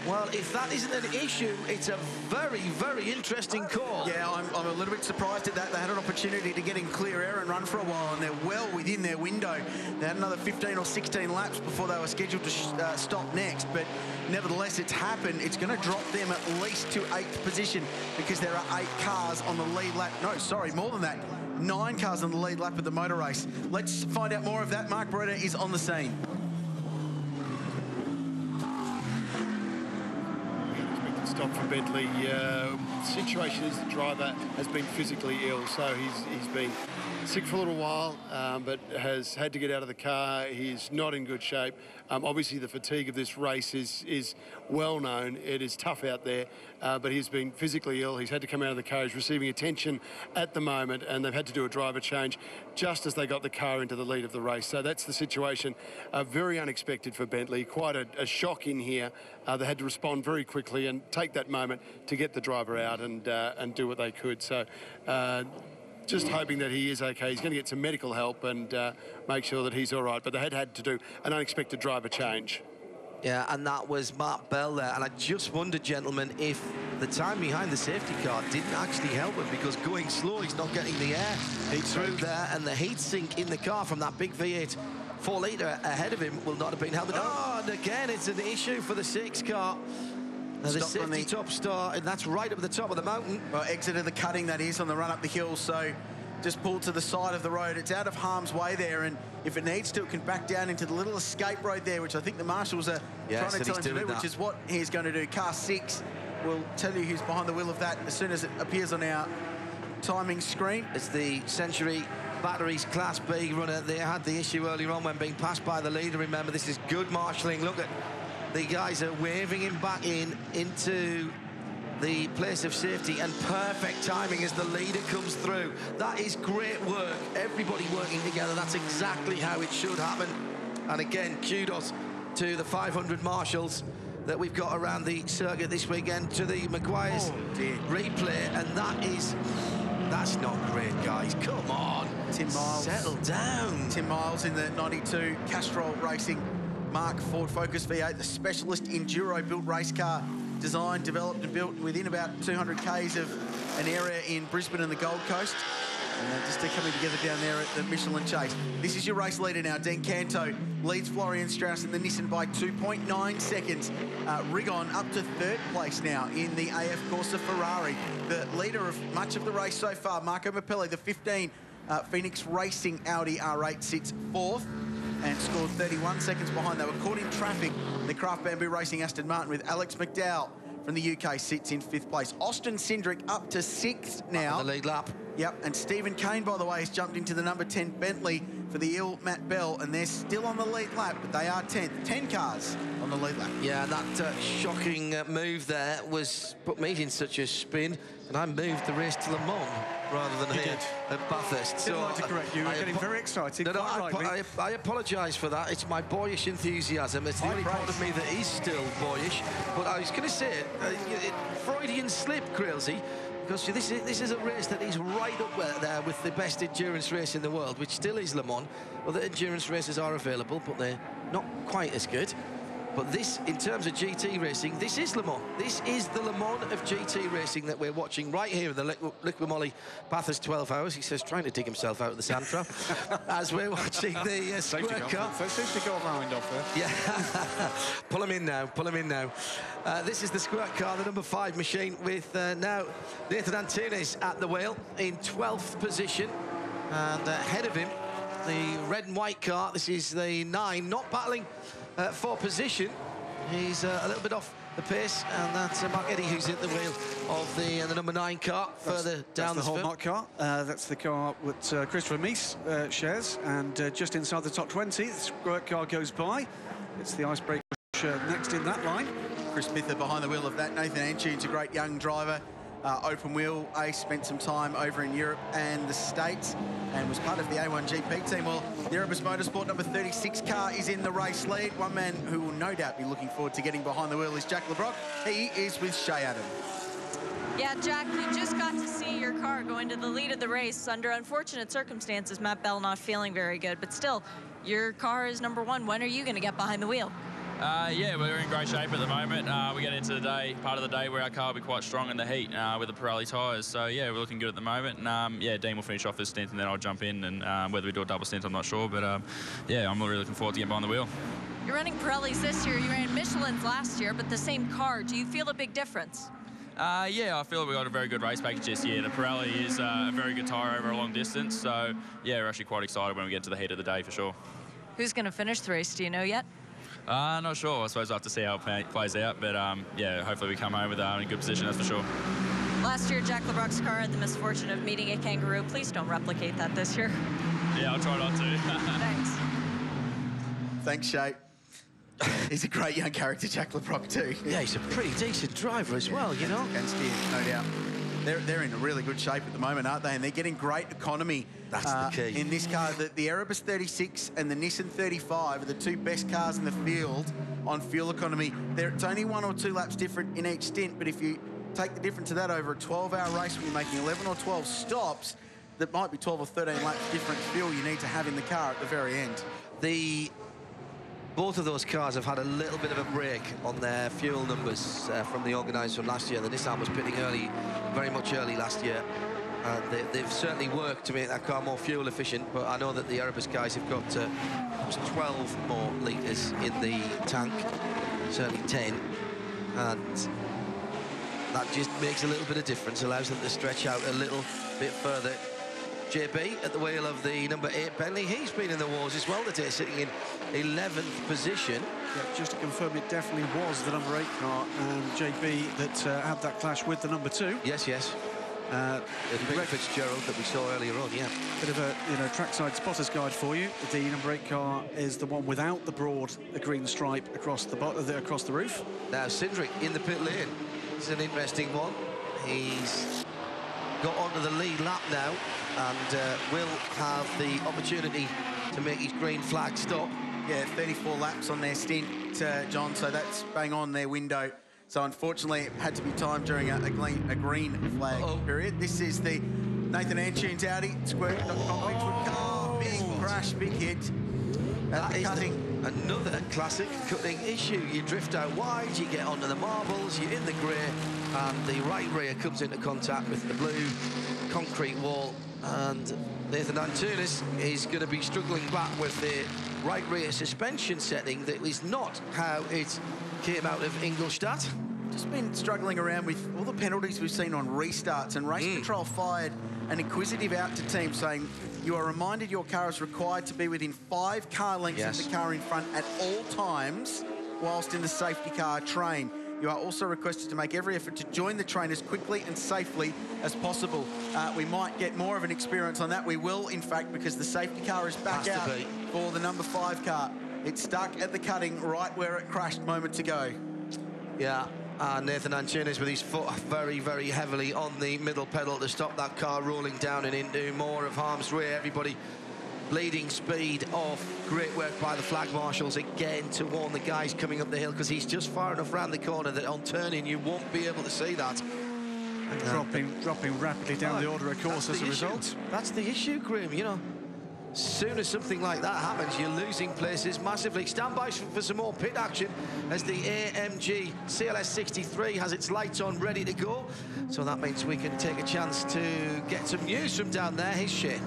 well, if that isn't an issue, it's a very, very interesting call. Yeah, I'm a little bit surprised at that. They had an opportunity to get in clear air and run for a while, and they're well within their window. They had another 15 or 16 laps before they were scheduled to stop next, but nevertheless, it's happened. It's going to drop them at least to 8th position, because there are 8 cars on the lead lap. No, sorry, more than that. 9 cars on the lead lap of the motor race. Let's find out more of that. Mark Beretta is on the scene. Stop for Bentley. Situation is the driver has been physically ill, so he's been sick for a little while, but has had to get out of the car. He's not in good shape. Obviously, the fatigue of this race is well known. It is tough out there, but he's been physically ill. He's had to come out of the car. He's receiving attention at the moment, and they've had to do a driver change just as they got the car into the lead of the race. So that's the situation. Very unexpected for Bentley. Quite a shock in here. They had to respond very quickly and take that moment to get the driver out and do what they could. So just hoping that he is okay. He's going to get some medical help and make sure that he's all right. But they had to do an unexpected driver change. Yeah, and that was Matt Bell there. And I just wondered, gentlemen, if the time behind the safety car didn't actually help him, because going slow, he's not getting the air through there, and the heat sink in the car from that big V8 4-litre ahead of him will not have been helped. Oh, and again, it's an issue for the 6 car. Now the safety top star, and that's right up at the top of the mountain. Well, exited the cutting, that is, on the run up the hill, so just pulled to the side of the road. It's out of harm's way there, and if it needs to, it can back down into the little escape road there, which I think the marshals are trying to tell him to do, which is what he's going to do. Car 6 will tell you who's behind the wheel of that as soon as it appears on our timing screen. It's the Century Batteries Class B runner. They had the issue earlier on when being passed by the leader. Remember, this is good marshalling. Look at the guys are waving him back into the place of safety, and perfect timing as the leader comes through. That is great work. Everybody working together. That's exactly how it should happen. And again, kudos to the 500 marshals that we've got around the circuit this weekend, to the Maguire's replay, and that's not great, guys. Come on. Tim Miles. Settle down. Tim Miles in the 92 Castrol Racing Mark Ford Focus V8, the specialist enduro-built race car, designed, developed and built within about 200 k's of an area in Brisbane and the Gold Coast. Just coming together down there at the Michelin Chase. This is your race leader now. Dean Canto leads Florian Strauss in the Nissan by 2.9 seconds. Rigon up to 3rd place now in the AF Corsa Ferrari. The leader of much of the race so far, Marco Mappelli, the 15 Phoenix Racing Audi R8, sits 4th and scored 31 seconds behind. They were caught in traffic. The Craft Bamboo Racing Aston Martin with Alex McDowell from the UK sits in 5th place. Austin Cindric up to 6th now. Up the lead lap. Yep, and Stephen Kane, by the way, has jumped into the number 10 Bentley for the ill Matt Bell, and they're still on the lead lap, but they are 10th. 10 cars on the lead lap. Yeah, that shocking move there put me in such a spin, and I moved the race to Le Mans rather than here at Bathurst. So I'd like to correct you. You're getting very excited. I apologise for that. It's my boyish enthusiasm. It's the only part of me that is still boyish. But I was going to say, Freudian slip, Crailsy, because this is a race that is right up there with the best endurance race in the world, which still is Le Mans. Other endurance races are available, but they're not quite as good. But this, in terms of GT racing, this is Le Mans. This is the Le Mans of GT racing that we're watching right here in the Liqui Moly Bathurst 12 hours. He says, trying to dig himself out of the sand trap as we're watching the squirt car. So safety car round off there. Yeah, pull him in now, pull him in now. This is the squirt car, the number 5 machine, with now Nathan Antunes at the wheel in 12th position. And ahead of him, the red and white car. This is the 9, not battling for position. He's a little bit off the pace, and that's Mark Eddy who's at the wheel of the number 9 car further down the Hallmark car. That's the car that Christopher Mies shares, and just inside the top 20, the squirt car goes by. It's the icebreaker next in that line. Chris Smith behind the wheel of that. Nathan Antunes, a great young driver. Open wheel ace, spent some time over in Europe and the States and was part of the A1GP team. Well, the Erebus Motorsport number 36 car is in the race lead. One man who will no doubt be looking forward to getting behind the wheel is Jack LeBrock. He is with Shea Adam. Yeah, Jack, you just got to see your car go into the lead of the race under unfortunate circumstances. Matt Bell not feeling very good, but still, your car is number 1. When are you going to get behind the wheel? Yeah, we're in great shape at the moment. We get into the day, part of the day where our car will be quite strong in the heat with the Pirelli tyres. So, yeah, we're looking good at the moment. And, yeah, Dean will finish off this stint and then I'll jump in. And whether we do a double stint, I'm not sure. But, yeah, I'm really looking forward to getting behind the wheel. You're running Pirellis this year. You ran Michelin's last year, but the same car. Do you feel a big difference? Yeah, I feel we got a very good race package this year. The Pirelli is a very good tyre over a long distance. So, yeah, we're actually quite excited when we get to the heat of the day for sure. Who's going to finish the race? Do you know yet? Not sure. I suppose we'll have to see how it plays out. But, yeah, hopefully we come home with in a good position, that's for sure. Last year, Jack LeBrock's car had the misfortune of meeting a kangaroo. Please don't replicate that this year. Yeah, I'll try not to. Thanks. Thanks, Shay. He's a great young character, Jack LeBrock, too. Yeah, he's a pretty decent driver as well, you know. Can ski, no doubt. They're in a really good shape at the moment, aren't they? And they're getting great economy. That's the key. In this car, the Erebus 36 and the Nissan 35 are the 2 best cars in the field on fuel economy. It's only 1 or 2 laps different in each stint, but if you take the difference of that over a 12-hour race when you're making 11 or 12 stops, that might be 12 or 13 laps different fuel you need to have in the car at the very end. Both of those cars have had a little bit of a break on their fuel numbers from the organisers from last year. The Nissan was pitting early, very much early last year. They've certainly worked to make that car more fuel efficient, but I know that the Erebus guys have got 12 more litres in the tank, certainly 10, and that just makes a little bit of difference, allows them to stretch out a little bit further. JB at the wheel of the number 8 Bentley. He's been in the wars as well today, sitting in 11th position. Yeah, just to confirm, it definitely was the number 8 car and JB that had that clash with the number 2. Yes, yes. Big Fitzgerald that we saw earlier on, yeah. Bit of a trackside spotter's guide for you. The number 8 car is the one without the broad green stripe across the roof. Now Cindric in the pit lane. This is an interesting one. He's got onto the lead lap now and will have the opportunity to make his green flag stop. Yeah, 34 laps on their stint, John, so that's bang on their window. So unfortunately, it had to be timed during a green flag period. This is the Nathan Antunes Audi, squirt.com. Big crash, big hit. That is another classic cutting issue. You drift out wide, you get onto the marbles, you're in the grey, and the right rear comes into contact with the blue concrete wall, and Nathan Antunes is going to be struggling back with the right rear suspension setting. That is not how it came out of Ingolstadt. Just been struggling around with all the penalties we've seen on restarts, and Race Control fired an inquisitive out to teams saying, you are reminded your car is required to be within 5 car lengths of the car in front at all times whilst in the safety car train. You are also requested to make every effort to join the train as quickly and safely as possible. We might get more of an experience on that. We will, in fact, because the safety car is back out for the number 5 car. It's stuck at the cutting right where it crashed moments ago. Yeah, Nathan Antunes with his foot very, very heavily on the middle pedal to stop that car rolling down and into more of harm's way. Everybody bleeding speed off. Great work by the flag marshals again to warn the guys coming up the hill, because he's just far enough round the corner that on turning you won't be able to see that. And dropping rapidly down the order of course as a result. That's the issue, Grim, you know. As soon as something like that happens, you're losing places massively. Stand by for some more pit action as the AMG CLS 63 has its lights on, ready to go. So that means we can take a chance to get some news from down there. Here's Shane.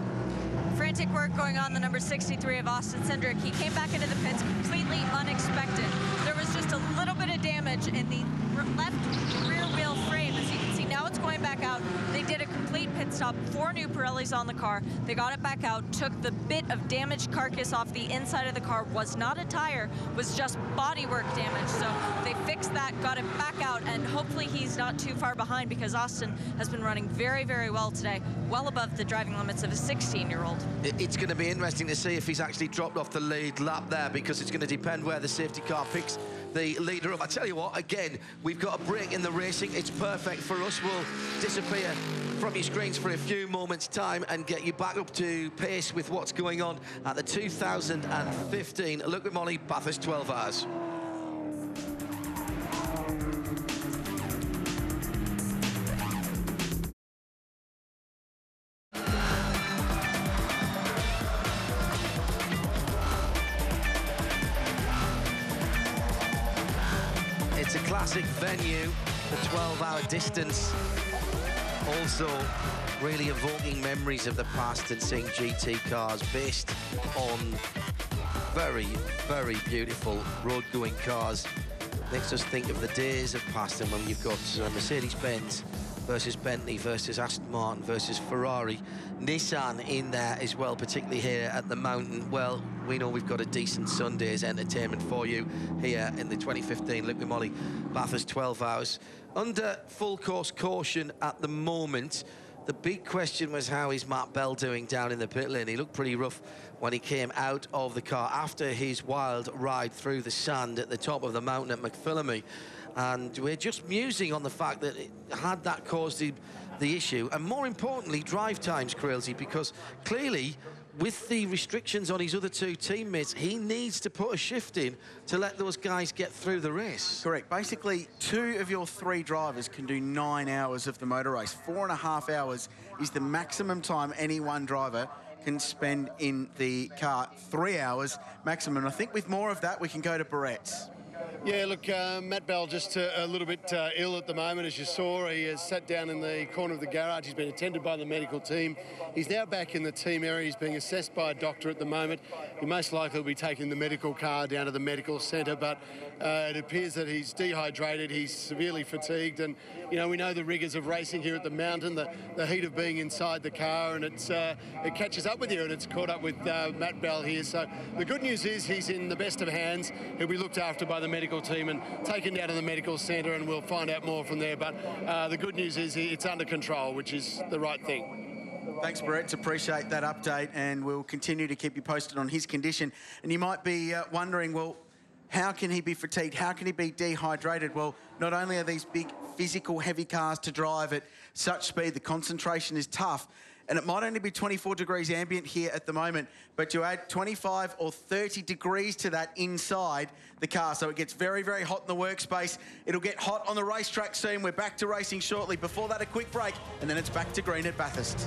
Frantic work going on, the number 63 of Austin Cindric. He came back into the pits completely unexpected. There was just a little bit of damage in the left rear wheel frame. As you can see, now it's going back out. They did a complete pit stop, 4 new Pirellis on the car. They got it back out, took the bit of damaged carcass off the inside of the car. Was not a tire, was just bodywork damage. So they fixed that, got it back out, and hopefully he's not too far behind, because Austin has been running very, very well today, well above the driving limits of a 16-year-old. It's going to be interesting to see if he's actually dropped off the lead lap there, because it's going to depend where the safety car picks the leader up. I tell you what, again, we've got a break in the racing. It's perfect for us. We'll disappear from your screens for a few moments' time and get you back up to pace with what's going on at the 2015 Liqui Moly Bathurst 12 Hours. It's a classic venue, the 12-hour distance. Also, really evoking memories of the past and seeing GT cars based on very, very beautiful road-going cars. Makes us think of the days of past, and when you've got Mercedes-Benz versus Bentley versus Aston Martin versus Ferrari, Nissan in there as well, particularly here at the Mountain. Well, we know we've got a decent Sunday's entertainment for you here in the 2015 Liqui Moly Bathurst 12 Hours. Under full course caution at the moment. The big question was, how is Matt Bell doing down in the pit lane? He looked pretty rough when he came out of the car after his wild ride through the sand at the top of the mountain at McPhillamy. And we're just musing on the fact that had that caused the issue, and more importantly, drive times, Crailsey, because clearly, with the restrictions on his other 2 teammates, he needs to put a shift in to let those guys get through the race. Correct. Basically, 2 of your 3 drivers can do 9 hours of the motor race. 4.5 hours is the maximum time any one driver can spend in the car. 3 hours maximum. I think with more of that, we can go to Barrett's. Yeah, look, Matt Bell just a little bit ill at the moment, as you saw. He has sat down in the corner of the garage. He's been attended by the medical team. He's now back in the team area. He's being assessed by a doctor at the moment. He most likely will be taking the medical car down to the medical centre, but it appears that he's dehydrated, he's severely fatigued, and, you know, we know the rigours of racing here at the mountain, the heat of being inside the car, and it catches up with you, and it's caught up with Matt Bell here. So the good news is he's in the best of hands. He'll be looked after by the medical team and taken down to the medical centre, and we'll find out more from there. But the good news is it's under control, which is the right thing. Thanks, Brett. Appreciate that update, and we'll continue to keep you posted on his condition. And you might be wondering, well, how can he be fatigued? How can he be dehydrated? Well, not only are these big physical heavy cars to drive at such speed, the concentration is tough, and it might only be 24 degrees ambient here at the moment, but you add 25 or 30 degrees to that inside the car, so it gets very, very hot in the workspace. It'll get hot on the racetrack soon. We're back to racing shortly. Before that, a quick break, and then it's back to green at Bathurst.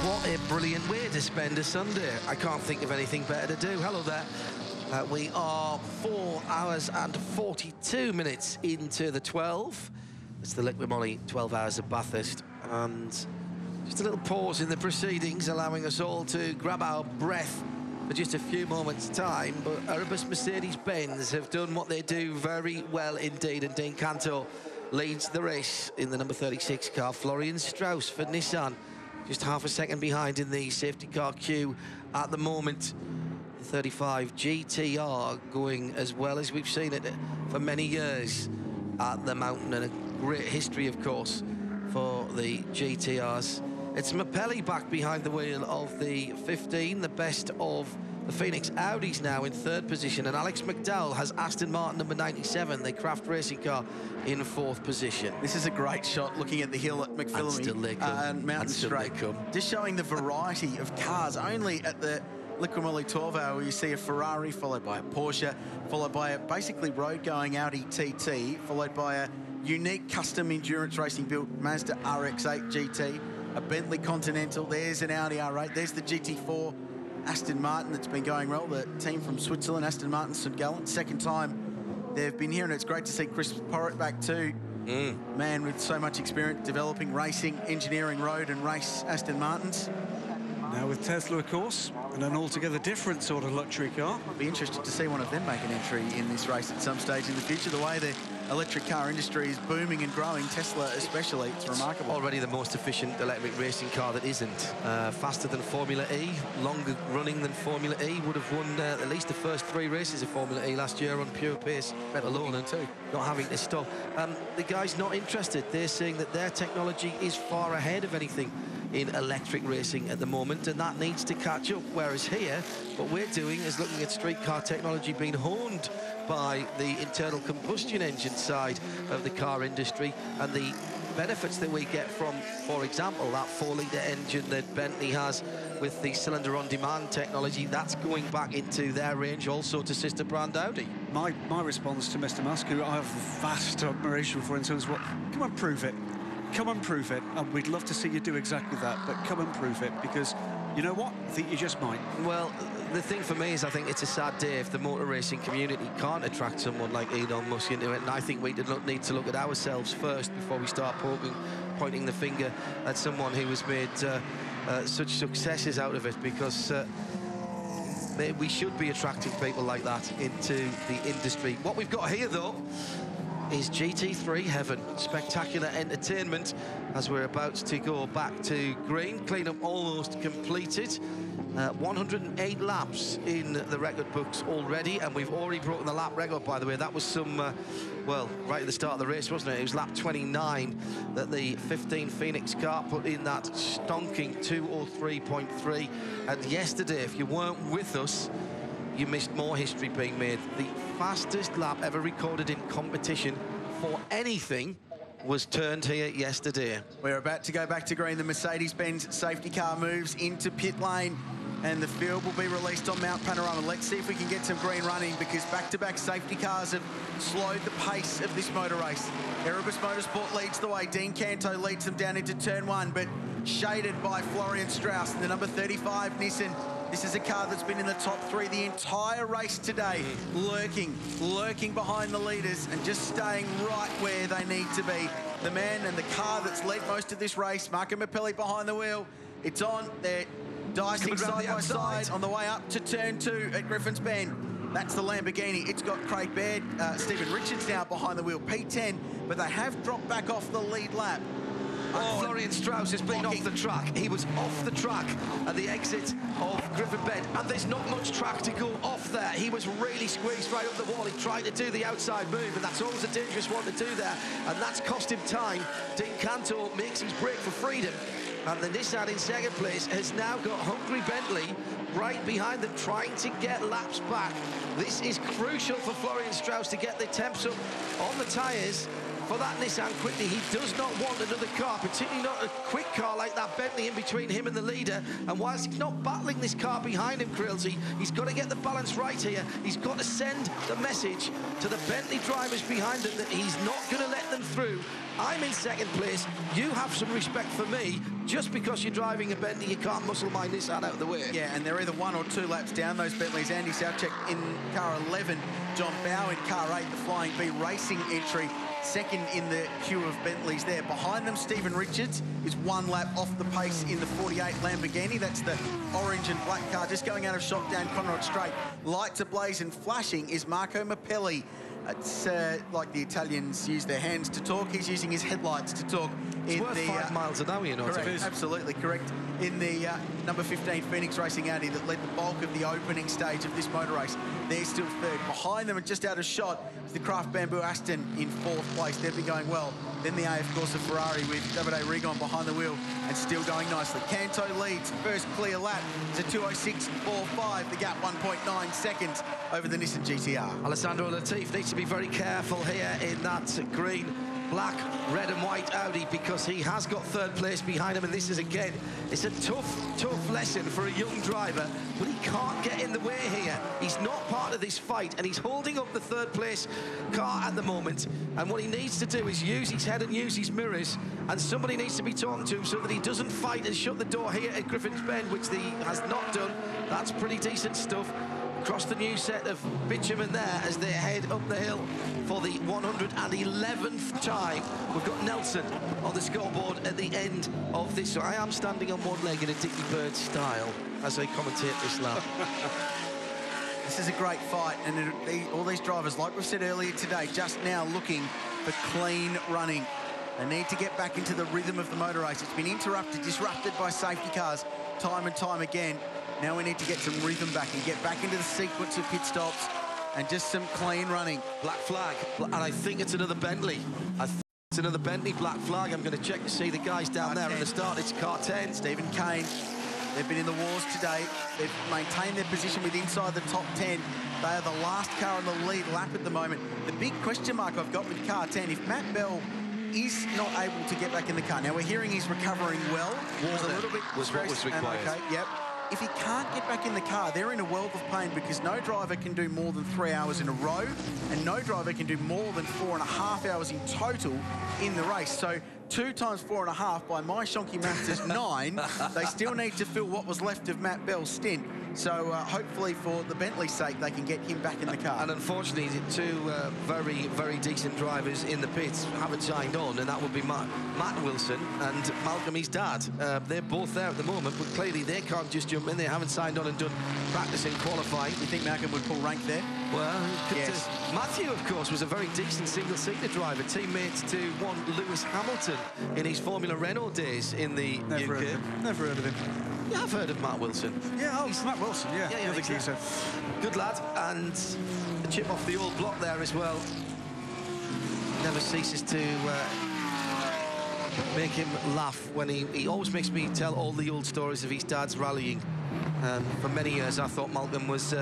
What a brilliant way to spend a Sunday. I can't think of anything better to do. Hello there. We are 4 hours and 42 minutes into the 12. It's the Liqui Moly 12 Hours of Bathurst. And just a little pause in the proceedings, allowing us all to grab our breath for just a few moments' time. But Erebus Mercedes-Benz have done what they do very well indeed. And Dean Canto leads the race in the number 36 car. Florian Strauss for Nissan, just half a second behind in the safety car queue at the moment. The 35 GTR going as well as we've seen it for many years at the mountain, and a great history, of course, for the GTRs. It's Moly back behind the wheel of the 15, the best of The Phoenix Audi's now in 3rd position, and Alex McDowell has Aston Martin number 97, the Craft racing car, in 4th position. This is a great shot looking at the hill at McPhillamy and Mountain Straight. Just showing the variety of cars. Only at the Liqui Moly 12 hour where you see a Ferrari followed by a Porsche, followed by a basically road-going Audi TT, followed by a unique custom endurance racing built Mazda RX-8 GT, a Bentley Continental, there's an Audi R8, there's the GT4, Aston Martin that's been going well, the team from Switzerland, Aston Martin St Gallen, 2nd time they've been here, and it's great to see Chris Porritt back too. Man with so much experience developing, racing, engineering, road and race Aston Martins. Now with Tesla, of course, and an altogether different sort of luxury car. I'll be interested to see one of them make an entry in this race at some stage in the future. The way the electric car industry is booming and growing, Tesla especially, it's remarkable. Already the most efficient electric racing car that isn't. Faster than Formula E, longer running than Formula E, would have won at least the first 3 races of Formula E last year on pure pace alone, and not having to stop. The guy's not interested. They're saying that their technology is far ahead of anything in electric racing at the moment, and that needs to catch up. Whereas here, what we're doing is looking at street car technology being honed by the internal combustion engine side of the car industry, and the benefits that we get from, for example, that 4-litre engine that Bentley has with the cylinder on demand technology, that's going back into their range also to sister brand Audi. My response to Mr. Musk, who I have vast admiration for in terms of what, come on, prove it. Come and prove it, and we'd love to see you do exactly that, but come and prove it, because you know what? I think you just might. Well, the thing for me is I think it's a sad day if the motor racing community can't attract someone like Elon Musk into it, and I think we need to look at ourselves first before we start pointing the finger at someone who has made such successes out of it, because we should be attracting people like that into the industry. What we've got here, though, is GT3 heaven. Spectacular entertainment as we're about to go back to green. Cleanup almost completed. 108 laps in the record books already, and we've already broken the lap record, by the way. That was some, well, right at the start of the race, wasn't it? It was lap 29 that the 15 Phoenix car put in that stonking 2:03.3. And yesterday, if you weren't with us, you missed more history being made. The fastest lap ever recorded in competition for anything was turned here yesterday. We're about to go back to green. The Mercedes-Benz safety car moves into pit lane, and the field will be released on Mount Panorama. Let's see if we can get some green running, because back-to-back safety cars have slowed the pace of this motor race. Erebus Motorsport leads the way. Dean Canto leads them down into turn 1, but shaded by Florian Strauss and the number 35 Nissan. This is a car that's been in the top 3 the entire race today, lurking behind the leaders and just staying right where they need to be. The man and the car that's led most of this race, Marco Mappelli behind the wheel. It's on. They're dicing side by side on the way up to turn 2 at Griffin's Bend. That's the Lamborghini. It's got Craig Baird, Stephen Richards now behind the wheel, P10, but they have dropped back off the lead lap. Florian Strauss has been off the track. He was off the track at the exit of Griffin Bend, and there's not much track to go off there. He was really squeezed right up the wall. He tried to do the outside move, and that's always a dangerous one to do there, and that's cost him time. Dean Canto makes his break for freedom, and the Nissan in 2nd place has now got hungry Bentley right behind them, trying to get laps back. This is crucial for Florian Strauss to get the temps up on the tyres for that Nissan quickly. He does not want another car, particularly not a quick car like that Bentley in between him and the leader. And whilst he's not battling this car behind him, Krillsy, he's got to get the balance right here. He's got to send the message to the Bentley drivers behind him that he's not going to let them through. I'm in 2nd place. You have some respect for me. Just because you're driving a Bentley, you can't muscle my Nissan out of the way. Yeah, and they're either 1 or 2 laps down, those Bentleys. Andy Southcheck in car 11, John Bow in car 8, the Flying V Racing entry. 2nd in the queue of Bentleys there. Behind them, Stephen Richards is 1 lap off the pace in the 48 Lamborghini. That's the orange and black car just going out of shot down Conrad Straight. Lights ablaze and flashing is Marco Mappelli It's like the Italians use their hands to talk. He's using his headlights to talk. It's worth 5 miles an hour, you know. Correct, absolutely correct. In the number 15 Phoenix Racing Audi that led the bulk of the opening stage of this motor race, they're still third. Behind them and just out of shot is the Craft Bamboo Aston in 4th place. They've been going well. Then the AF Corsa Ferrari with Davide Rigon behind the wheel and still going nicely. Canto leads. First clear lap is a 2:06.45. The gap 1.9 seconds over the Nissan GTR. Alessandro Latif needs to be very careful here in that green, black, red and white Audi, because he has got 3rd place behind him, and this is, again, it's a tough lesson for a young driver, but he can't get in the way here. He's not part of this fight, and he's holding up the 3rd place car at the moment, and what he needs to do is use his head and use his mirrors, and somebody needs to be talking to him so that he doesn't fight and shut the door here at Griffin's Bend, which he has not done. That's pretty decent stuff. Across the new set of bitumen there as they head up the hill for the 111th time. We've got Nelson on the scoreboard at the end of this. So I am standing on one leg in a Dickie Bird style as I commentate this lap. This is a great fight, and all these drivers, like we've said earlier today, just now looking for clean running. They need to get back into the rhythm of the motor race. It's been disrupted by safety cars time and time again. Now we need to get some rhythm back and get back into the sequence of pit stops and just some clean running. Black flag, and I think it's another Bentley. It's another Bentley black flag. I'm going to check to see the guys down there at the start. It's car 10. Stephen Kane. They've been in the wars today. They've maintained their position with inside the top 10. They are the last car on the lead lap at the moment. The big question mark I've got with car 10, if Matt Bell is not able to get back in the car. Now, we're hearing he's recovering well. Was a little bit was what was required. Okay, yep. If he can't get back in the car, they're in a world of pain, because no driver can do more than 3 hours in a row, and no driver can do more than 4.5 hours in total in the race. So 2 times 4.5 by my shonky maths is 9. They still need to fill what was left of Matt Bell's stint. So hopefully for the Bentley's sake, they can get him back in the car. And unfortunately, 2 very decent drivers in the pits haven't signed on, and that would be Matt Wilson and Malcolm, his dad. They're both there at the moment, but clearly they can't just jump in. They haven't signed on and done practice and qualifying. You think Malcolm would pull rank there? Well, yes. Matthew, of course, was a very decent single-seater driver, teammate to one Lewis Hamilton in his Formula Renault days in the UK. Never heard of him. You have heard of Matt Wilson? Yeah, Matt Wilson, yeah. Yeah, exactly. Good lad, and a chip off the old block there as well. Never ceases to make him laugh when he always makes me tell all the old stories of his dad's rallying. For many years, I thought Malcolm was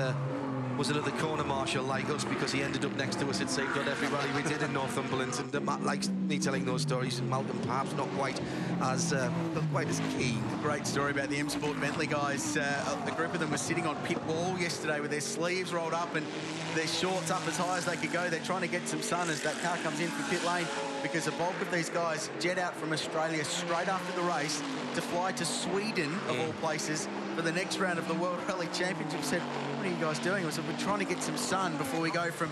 another corner marshal like us, because he ended up next to us, it seemed, on every rally we did in Northumberland, and Matt likes me telling those stories, and Malcolm perhaps not quite as keen. Great story about the M Sport Bentley guys. A group of them were sitting on pit wall yesterday with their sleeves rolled up and their shorts up as high as they could go. They're trying to get some sun as that car comes in from pit lane, because the bulk of these guys jet out from Australia straight after the race to fly to Sweden, of all places, for the next round of the World Rally Championship. Said, what are you guys doing? I said, we're trying to get some sun before we go from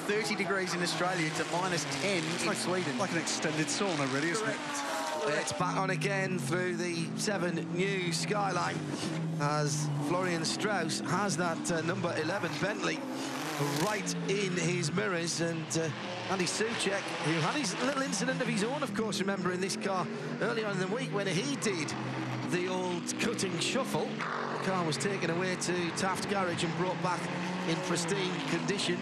30 degrees in Australia to -10 in Sweden. Like an extended sauna, really, isn't it? It's back on again through the 7 News skyline as Florian Strauss has that number 11 Bentley right in his mirrors, and Andy Soucek, who had his little incident of his own, of course, remember, in this car early on in the week when he did the old cutting shuffle. The car was taken away to Taft Garage and brought back in pristine condition.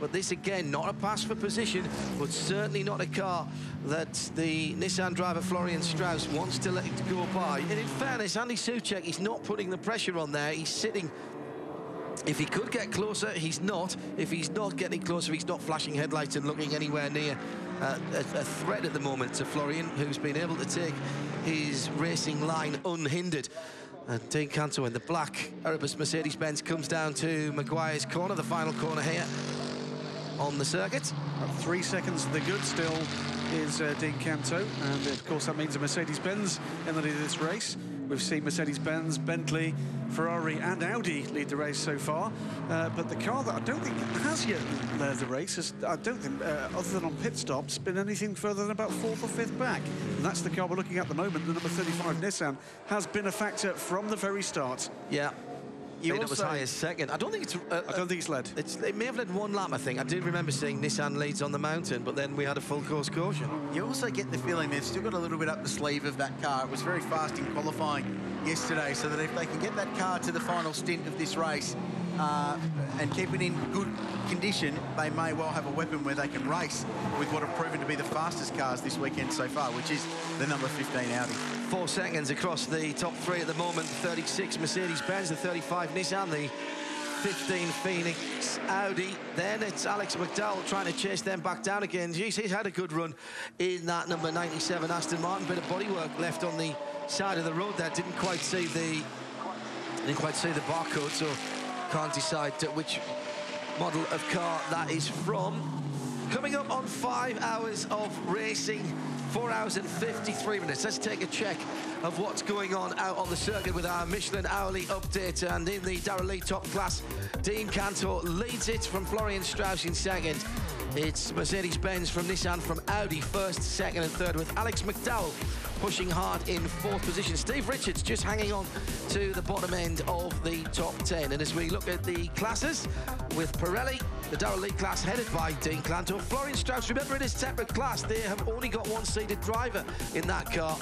But this, again, not a pass for position, but certainly not a car that the Nissan driver Florian Strauss wants to let it go by. And in fairness, Andy Soucek, he's not putting the pressure on there. He's sitting. If he could get closer, he's not. If he's not getting closer, he's not flashing headlights and looking anywhere near a threat at the moment to Florian, who's been able to take his racing line unhindered. And Dean Canto in the black Erebus Mercedes-Benz comes down to Maguire's corner, the final corner here on the circuit. About 3 seconds of the good still is Dean Canto, and of course that means a Mercedes-Benz in the lead of this race. We've seen Mercedes-Benz, Bentley, Ferrari and Audi lead the race so far, but the car that I don't think has yet led the race is, I don't think, other than on pit stops, been anything further than about 4th or 5th back. And that's the car we're looking at the moment. The number 35 Nissan has been a factor from the very start. Yeah. Being up as high as second. I don't think it's... I don't think it's led. It may have led one lap, I think. I did remember seeing Nissan leads on the mountain, but then we had a full course caution. You also get the feeling they've still got a little bit up the sleeve of that car. It was very fast in qualifying yesterday, so that if they can get that car to the final stint of this race and keep it in good condition, they may well have a weapon where they can race with what have proven to be the fastest cars this weekend so far, which is the number 15 Audi. 4 seconds across the top three at the moment. 36 Mercedes-Benz, the 35 Nissan, the 15 Phoenix Audi. Then it's Alex McDowell trying to chase them back down again. He's had a good run in that number 97 Aston Martin. Bit of bodywork left on the side of the road there. Didn't quite see the barcode, so can't decide which model of car that is from. Coming up on 5 hours of racing, 4 hours and 53 minutes. Let's take a check of what's going on out on the circuit with our Michelin hourly update. And in the Darrell Lee top class, Dean Cantor leads it from Florian Strauss in second. It's Mercedes-Benz from Nissan from Audi first, second and third, with Alex McDowell pushing hard in fourth position. Steve Richards just hanging on to the bottom end of the top 10. And as we look at the classes, with Pirelli, the Darrell Lee class headed by Dean Cantor. Florian Strauss, remember it is separate class. They have only got one seated driver in that car,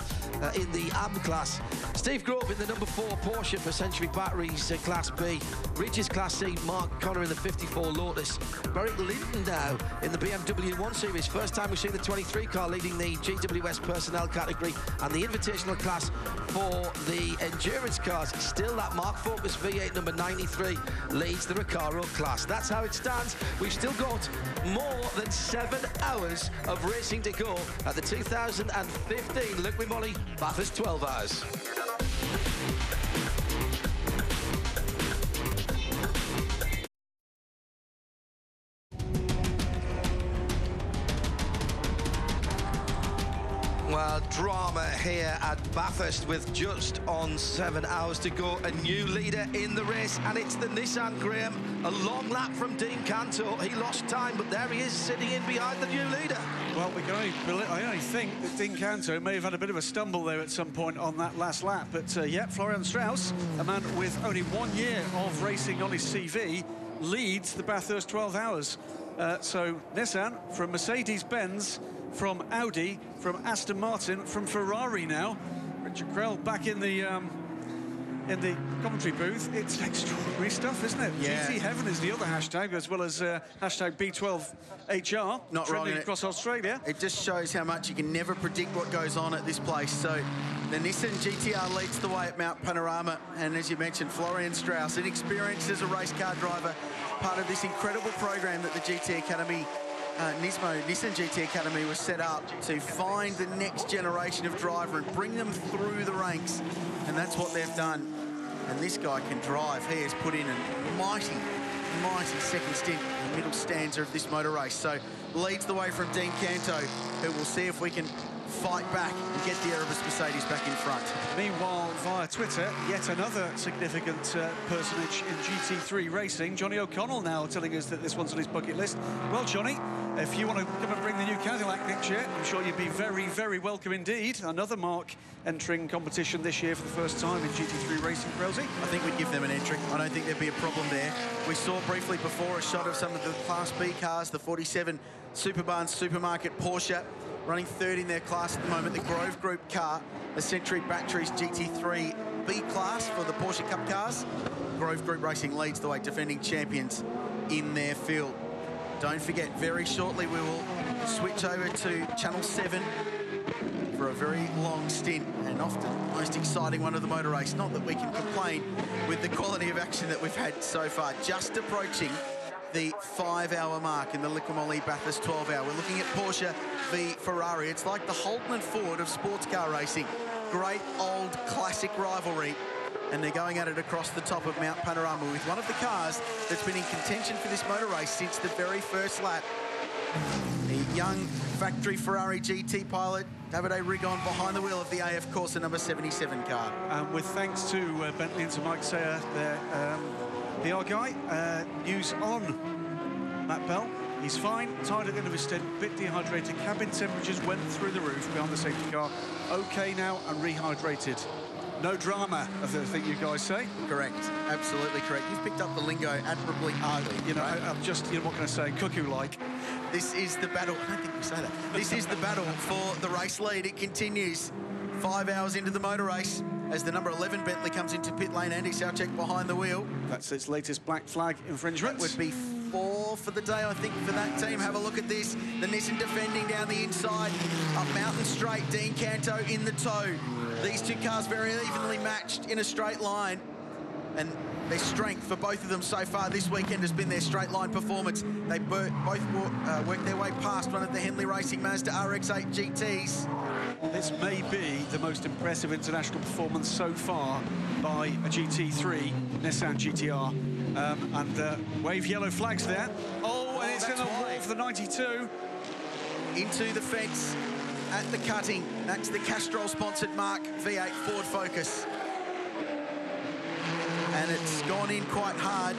in the AM class. Steve Grove in the number 4 Porsche for Century Batteries, Class B. Regis Class C, Mark Connor in the 54 Lotus. Beric Linden now in the BMW 1 Series. First time we've seen the 23 car leading the GWS personnel category, and the invitational class for the endurance cars. Still that Mark Focus V8 number 93 leads the Recaro class. That's how it stands. We've still got more than 7 hours of racing to go at the 2015 Liqui Moly Bathurst 12 Hours. Well, drama here at Bathurst with just on 7 hours to go. A new leader in the race, and it's the Nissan, Graham. A long lap from Dean Cantor. He lost time, but there he is sitting in behind the new leader. Well, I only think that Dean Cantor may have had a bit of a stumble there at some point on that last lap. But, yeah, Florian Strauss, a man with only 1 year of racing on his CV, leads the Bathurst 12 Hours. So Nissan from Mercedes-Benz, from Audi, from Aston Martin, from Ferrari now. Richard Krell back in the commentary booth. It's extraordinary stuff, isn't it? Yeah. GT Heaven is the other hashtag, as well as hashtag B12HR. Not trending wrong across Australia. It just shows how much you can never predict what goes on at this place. So the Nissan GTR leads the way at Mount Panorama, and as you mentioned, Florian Strauss, inexperienced as a race car driver, part of this incredible program that the GT Academy, Nissan GT Academy, was set up to find the next generation of driver and bring them through the ranks, and that's what they've done. And this guy can drive. He has put in a mighty second stint in the middle stanza of this motor race. So leads the way from Dean Cantor, who will see if we can fight back and get the Erebus Mercedes back in front. Meanwhile, via Twitter, yet another significant personage in GT3 racing, Johnny O'Connell, now telling us that this one's on his bucket list. Well, Johnny, if you want to come and bring the new Cadillac next year, I'm sure you'd be very, very welcome indeed. Another mark entering competition this year for the first time in GT3 racing, Krelsey. I think we'd give them an entry. I don't think there'd be a problem there. We saw briefly before a shot of some of the Class B cars, the 47 Superbarn Supermarket Porsche, running third in their class at the moment. The Grove Group car, the Century Batteries GT3 B class for the Porsche Cup cars. Grove Group Racing leads the way, defending champions in their field. Don't forget, very shortly we will switch over to Channel 7 for a very long stint, and often the most exciting one of the motor race. Not that we can complain with the quality of action that we've had so far. Just approaching the 5 hour mark in the Liqui Moly Bathurst 12 hour. We're looking at Porsche v Ferrari. It's like the Holden and Ford of sports car racing. Great old classic rivalry. And they're going at it across the top of Mount Panorama with one of the cars that's been in contention for this motor race since the very first lap. The young factory Ferrari GT pilot, Davide Rigon, behind the wheel of the AF Corsa number 77 car. And with thanks to Bentley and to Mike Sayer, their PR guy. News on Matt Bell. He's fine, tired at the end of his stint, bit dehydrated. Cabin temperatures went through the roof behind the safety car. Okay now and rehydrated. No drama, I think you guys say. Correct. Absolutely correct. You've picked up the lingo admirably. You know, right? I'm just, what can I say, cuckoo-like. This is the battle. I don't think we say that. This is the battle for the race lead. It continues 5 hours into the motor race as the number 11 Bentley comes into pit lane. Andy Soucek behind the wheel. That's its latest black flag infringement. That would be 4 for the day, I think, for that team. Have a look at this. The Nissan defending down the inside. Up Mountain Straight, Dean Canto in the tow. These two cars very evenly matched in a straight line. And their strength for both of them so far this weekend has been their straight line performance. They both worked their way past one of the Henley Racing Mazda RX-8 GTs. This may be the most impressive international performance so far by a GT3 Nissan GTR. And wave yellow flags there. Oh, and it's in the wall for the 92. Into the fence at the cutting. That's the Castrol-sponsored Mark V8 Ford Focus. And it's gone in quite hard.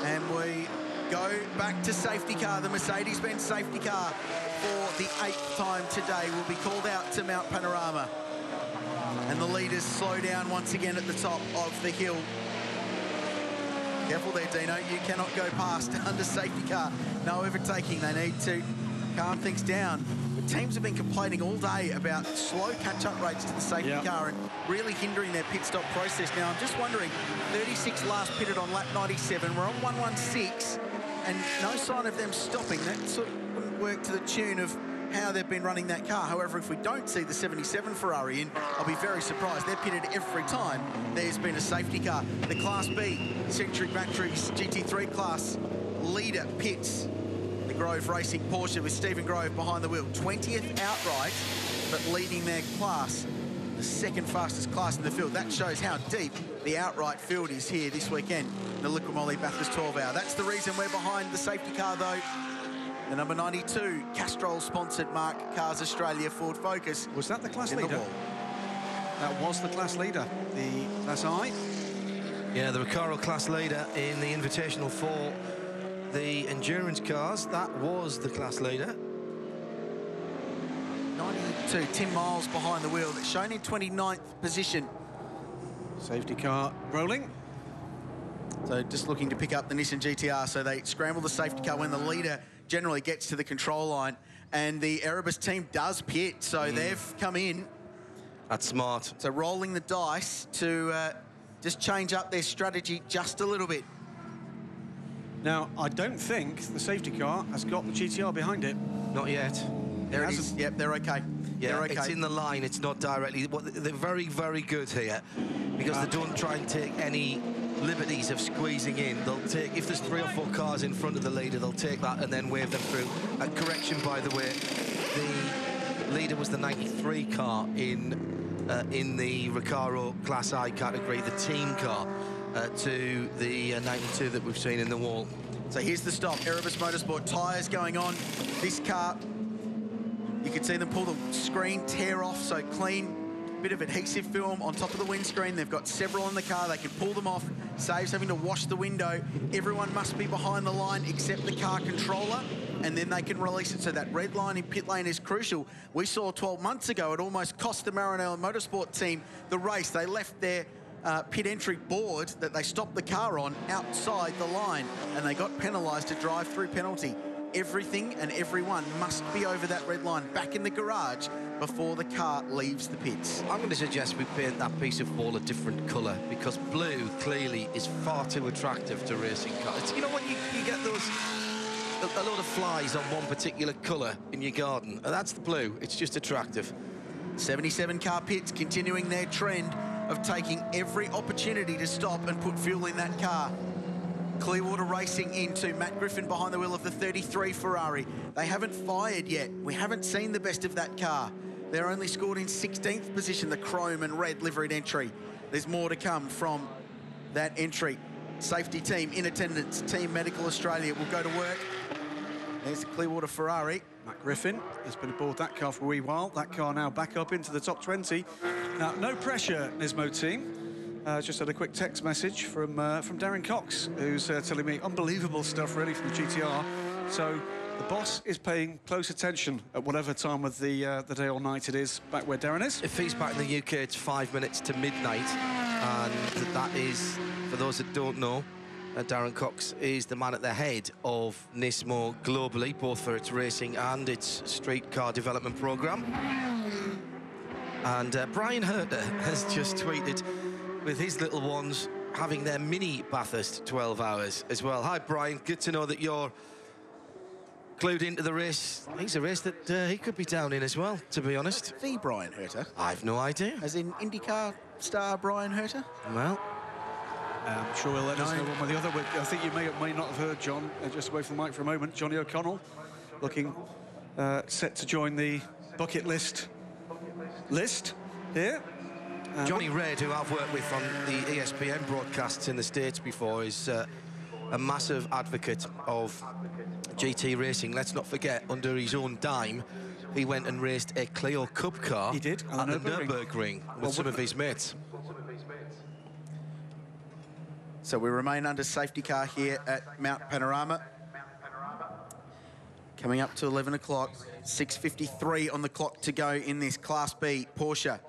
And we go back to safety car. The Mercedes-Benz safety car for the 8th time today will be called out to Mount Panorama. And the leaders slow down once again at the top of the hill. Careful there, Dino. You cannot go past under safety car. No overtaking. They need to calm things down. The teams have been complaining all day about slow catch-up rates to the safety car and really hindering their pit stop process. Now, I'm just wondering, 36 last pitted on lap 97. We're on 116 and no sign of them stopping. That sort of wouldn't work to the tune of how they've been running that car. However, if we don't see the 77 Ferrari in, I'll be very surprised. They're pitted every time there's been a safety car. The Class B, Century Batteries GT3 class leader pits. The Grove Racing Porsche with Stephen Grove behind the wheel. 20th outright, but leading their class. The second fastest class in the field. That shows how deep the outright field is here this weekend. The Liqui Moly Bathurst 12 hour. That's the reason we're behind the safety car, though. The number 92, Castrol-sponsored Mark Cars Australia Ford Focus. Was that the class leader? That was the class leader, the Class I. Yeah, the Recaro class leader in the Invitational for the endurance cars. That was the class leader. 92, 10 miles behind the wheel. That's shown in 29th position. Safety car rolling. So just looking to pick up the Nissan GTR. So they scramble the safety car when the leader generally gets to the control line. And the Erebus team does pit, so they've come in. That's smart. So rolling the dice to just change up their strategy just a little bit. Now, I don't think the safety car has got the GTR behind it. Not yet. There it is. Yep, they're okay. Yeah, they're okay. It's in the line. It's not directly. They're very, very good here because they don't try and take any liberties of squeezing in. They'll take, if there's 3 or 4 cars in front of the leader, they'll take that and then wave them through. A correction, by the way, the leader was the 93 car in the Recaro Class I category, the team car, to the 92 that we've seen in the wall. So here's the stop. Erebus Motorsport tyres going on. This car, you can see them pull the screen, tear off, so clean. Bit of adhesive film on top of the windscreen. They've got several in the car. They can pull them off, saves having to wash the window. Everyone must be behind the line except the car controller, and then they can release it. So that red line in pit lane is crucial. We saw 12 months ago it almost cost the Maranello Motorsport team the race. They left their pit entry board that they stopped the car on outside the line, and they got penalised a drive-through penalty. Everything and everyone must be over that red line, back in the garage, before the car leaves the pits. I'm going to suggest we paint that piece of wall a different colour, because blue clearly is far too attractive to racing cars. You know when you get those, a load of flies on one particular colour in your garden, and that's the blue. It's just attractive. 77 car pits continuing their trend of taking every opportunity to stop and put fuel in that car. Clearwater Racing into Matt Griffin behind the wheel of the 33 Ferrari. They haven't fired yet. We haven't seen the best of that car. They're only scored in 16th position, the chrome and red liveried entry. There's more to come from that entry. Safety team in attendance. Team Medical Australia will go to work. There's the Clearwater Ferrari. Matt Griffin has been aboard that car for a wee while. That car now back up into the top 20. Now, no pressure, Nismo team. Just had a quick text message from Darren Cox, who's telling me unbelievable stuff, really, from the GTR. So The boss is paying close attention at whatever time of the day or night it is, back where Darren is. If he's back in the UK, it's 5 minutes to midnight, and that is, for those that don't know, Darren Cox is the man at the head of Nismo globally, both for its racing and its streetcar development programme. And Brian Herter has just tweeted with his little ones having their mini Bathurst 12 hours as well. Hi, Brian. Good to know that you're glued into the race. I think it's a race that he could be down in as well, to be honest. The Brian Herter? I've no idea. As in IndyCar star Brian Herter? Well, I'm sure he'll let us know one way or the other. But I think you may or may not have heard John, just away from the mic for a moment, Johnny O'Connell, looking set to join the bucket list here. Johnny Reid, who I've worked with on the ESPN broadcasts in the States before, is a massive advocate of GT racing. Let's not forget, under his own dime, he went and raced a Clio Cup car. He did, at the Nürburgring with some of his mates. So we remain under safety car here at Mount Panorama. Coming up to 11 o'clock, 6:53 on the clock to go in this Class B Porsche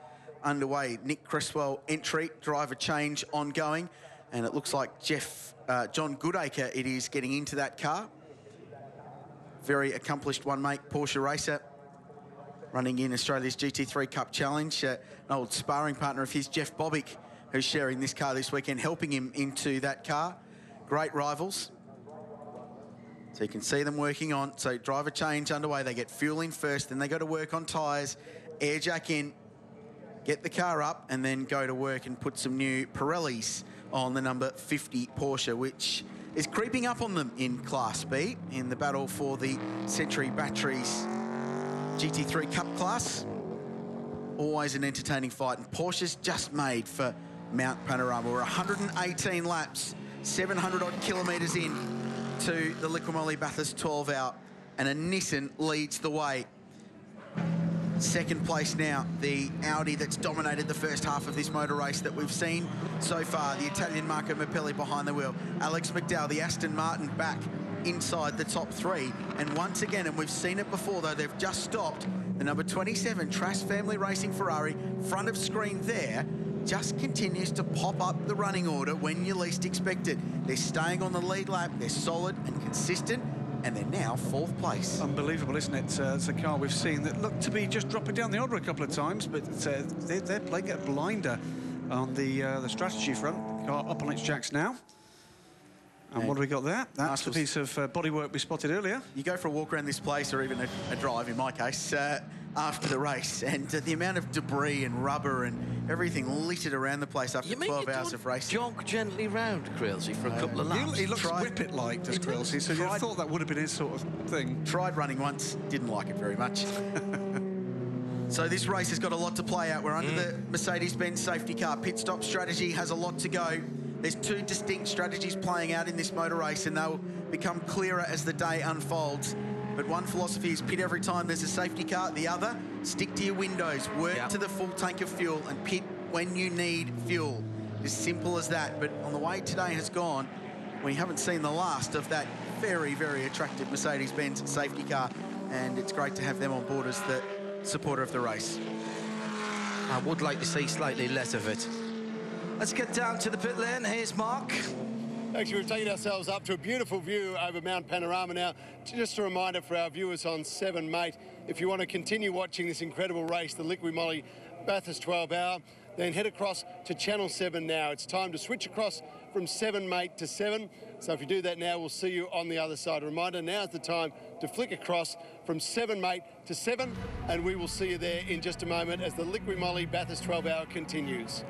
underway. Nick Cresswell entry, driver change ongoing, and it looks like John Goodacre it is getting into that car. Very accomplished one-make Porsche racer, running in Australia's GT3 Cup Challenge. An old sparring partner of his, Jeff Bobick, who's sharing this car this weekend, helping him into that car. Great rivals. So you can see them working on. So driver change underway. They get fuel in first, then they go to work on tyres, air jack in, get the car up, and then go to work and put some new Pirellis on the number 50 Porsche, which is creeping up on them in Class B in the battle for the Century Batteries GT3 Cup class. Always an entertaining fight, and Porsche's just made for Mount Panorama. We're 118 laps, 700 odd kilometres in to the Liqui Moly Bathurst 12 hour, and a Nissan leads the way. Second place now, the Audi that's dominated the first half of this motor race that we've seen so far. The Italian Marco Mappelli behind the wheel. Alex McDowell, the Aston Martin, back inside the top three. And once again, and we've seen it before, though, they've just stopped. The number 27 Trass Family Racing Ferrari, front of screen there, just continues to pop up the running order when you least expect it. They're staying on the lead lap, they're solid and consistent, and they're now fourth place. Unbelievable, isn't it? It's a car we've seen that looked to be just dropping down the order a couple of times, but they're playing a blinder on the strategy front. Car up on its jacks now. And what do we got there? That's the piece of bodywork we spotted earlier. You go for a walk around this place, or even a drive in my case, after the race, and the amount of debris and rubber and everything littered around the place after 12 hours of racing. Jog gently round, Crailsy, for a couple of laps. He looks whippet-like, does Crailsy, so you thought that would have been his sort of thing. Tried running once, didn't like it very much. So this race has got a lot to play out. We're under the Mercedes-Benz safety car. Pit stop strategy has a lot to go. There's two distinct strategies playing out in this motor race, and they'll become clearer as the day unfolds. But one philosophy is pit every time there's a safety car. The other, stick to your windows, work to the full tank of fuel, and pit when you need fuel. As simple as that. But on the way today has gone, we haven't seen the last of that very, very attractive Mercedes-Benz safety car, and it's great to have them on board as the supporter of the race. I would like to see slightly less of it. Let's get down to the pit lane. Here's Mark. Actually, we've taken ourselves up to a beautiful view over Mount Panorama now. Just a reminder for our viewers on 7 Mate, if you want to continue watching this incredible race, the Liqui Moly Bathurst 12 hour, then head across to Channel 7 now. It's time to switch across from 7 Mate to 7. So if you do that now, we'll see you on the other side. A reminder, now's the time to flick across from 7 Mate to 7, and we will see you there in just a moment as the Liqui Moly Bathurst 12 hour continues.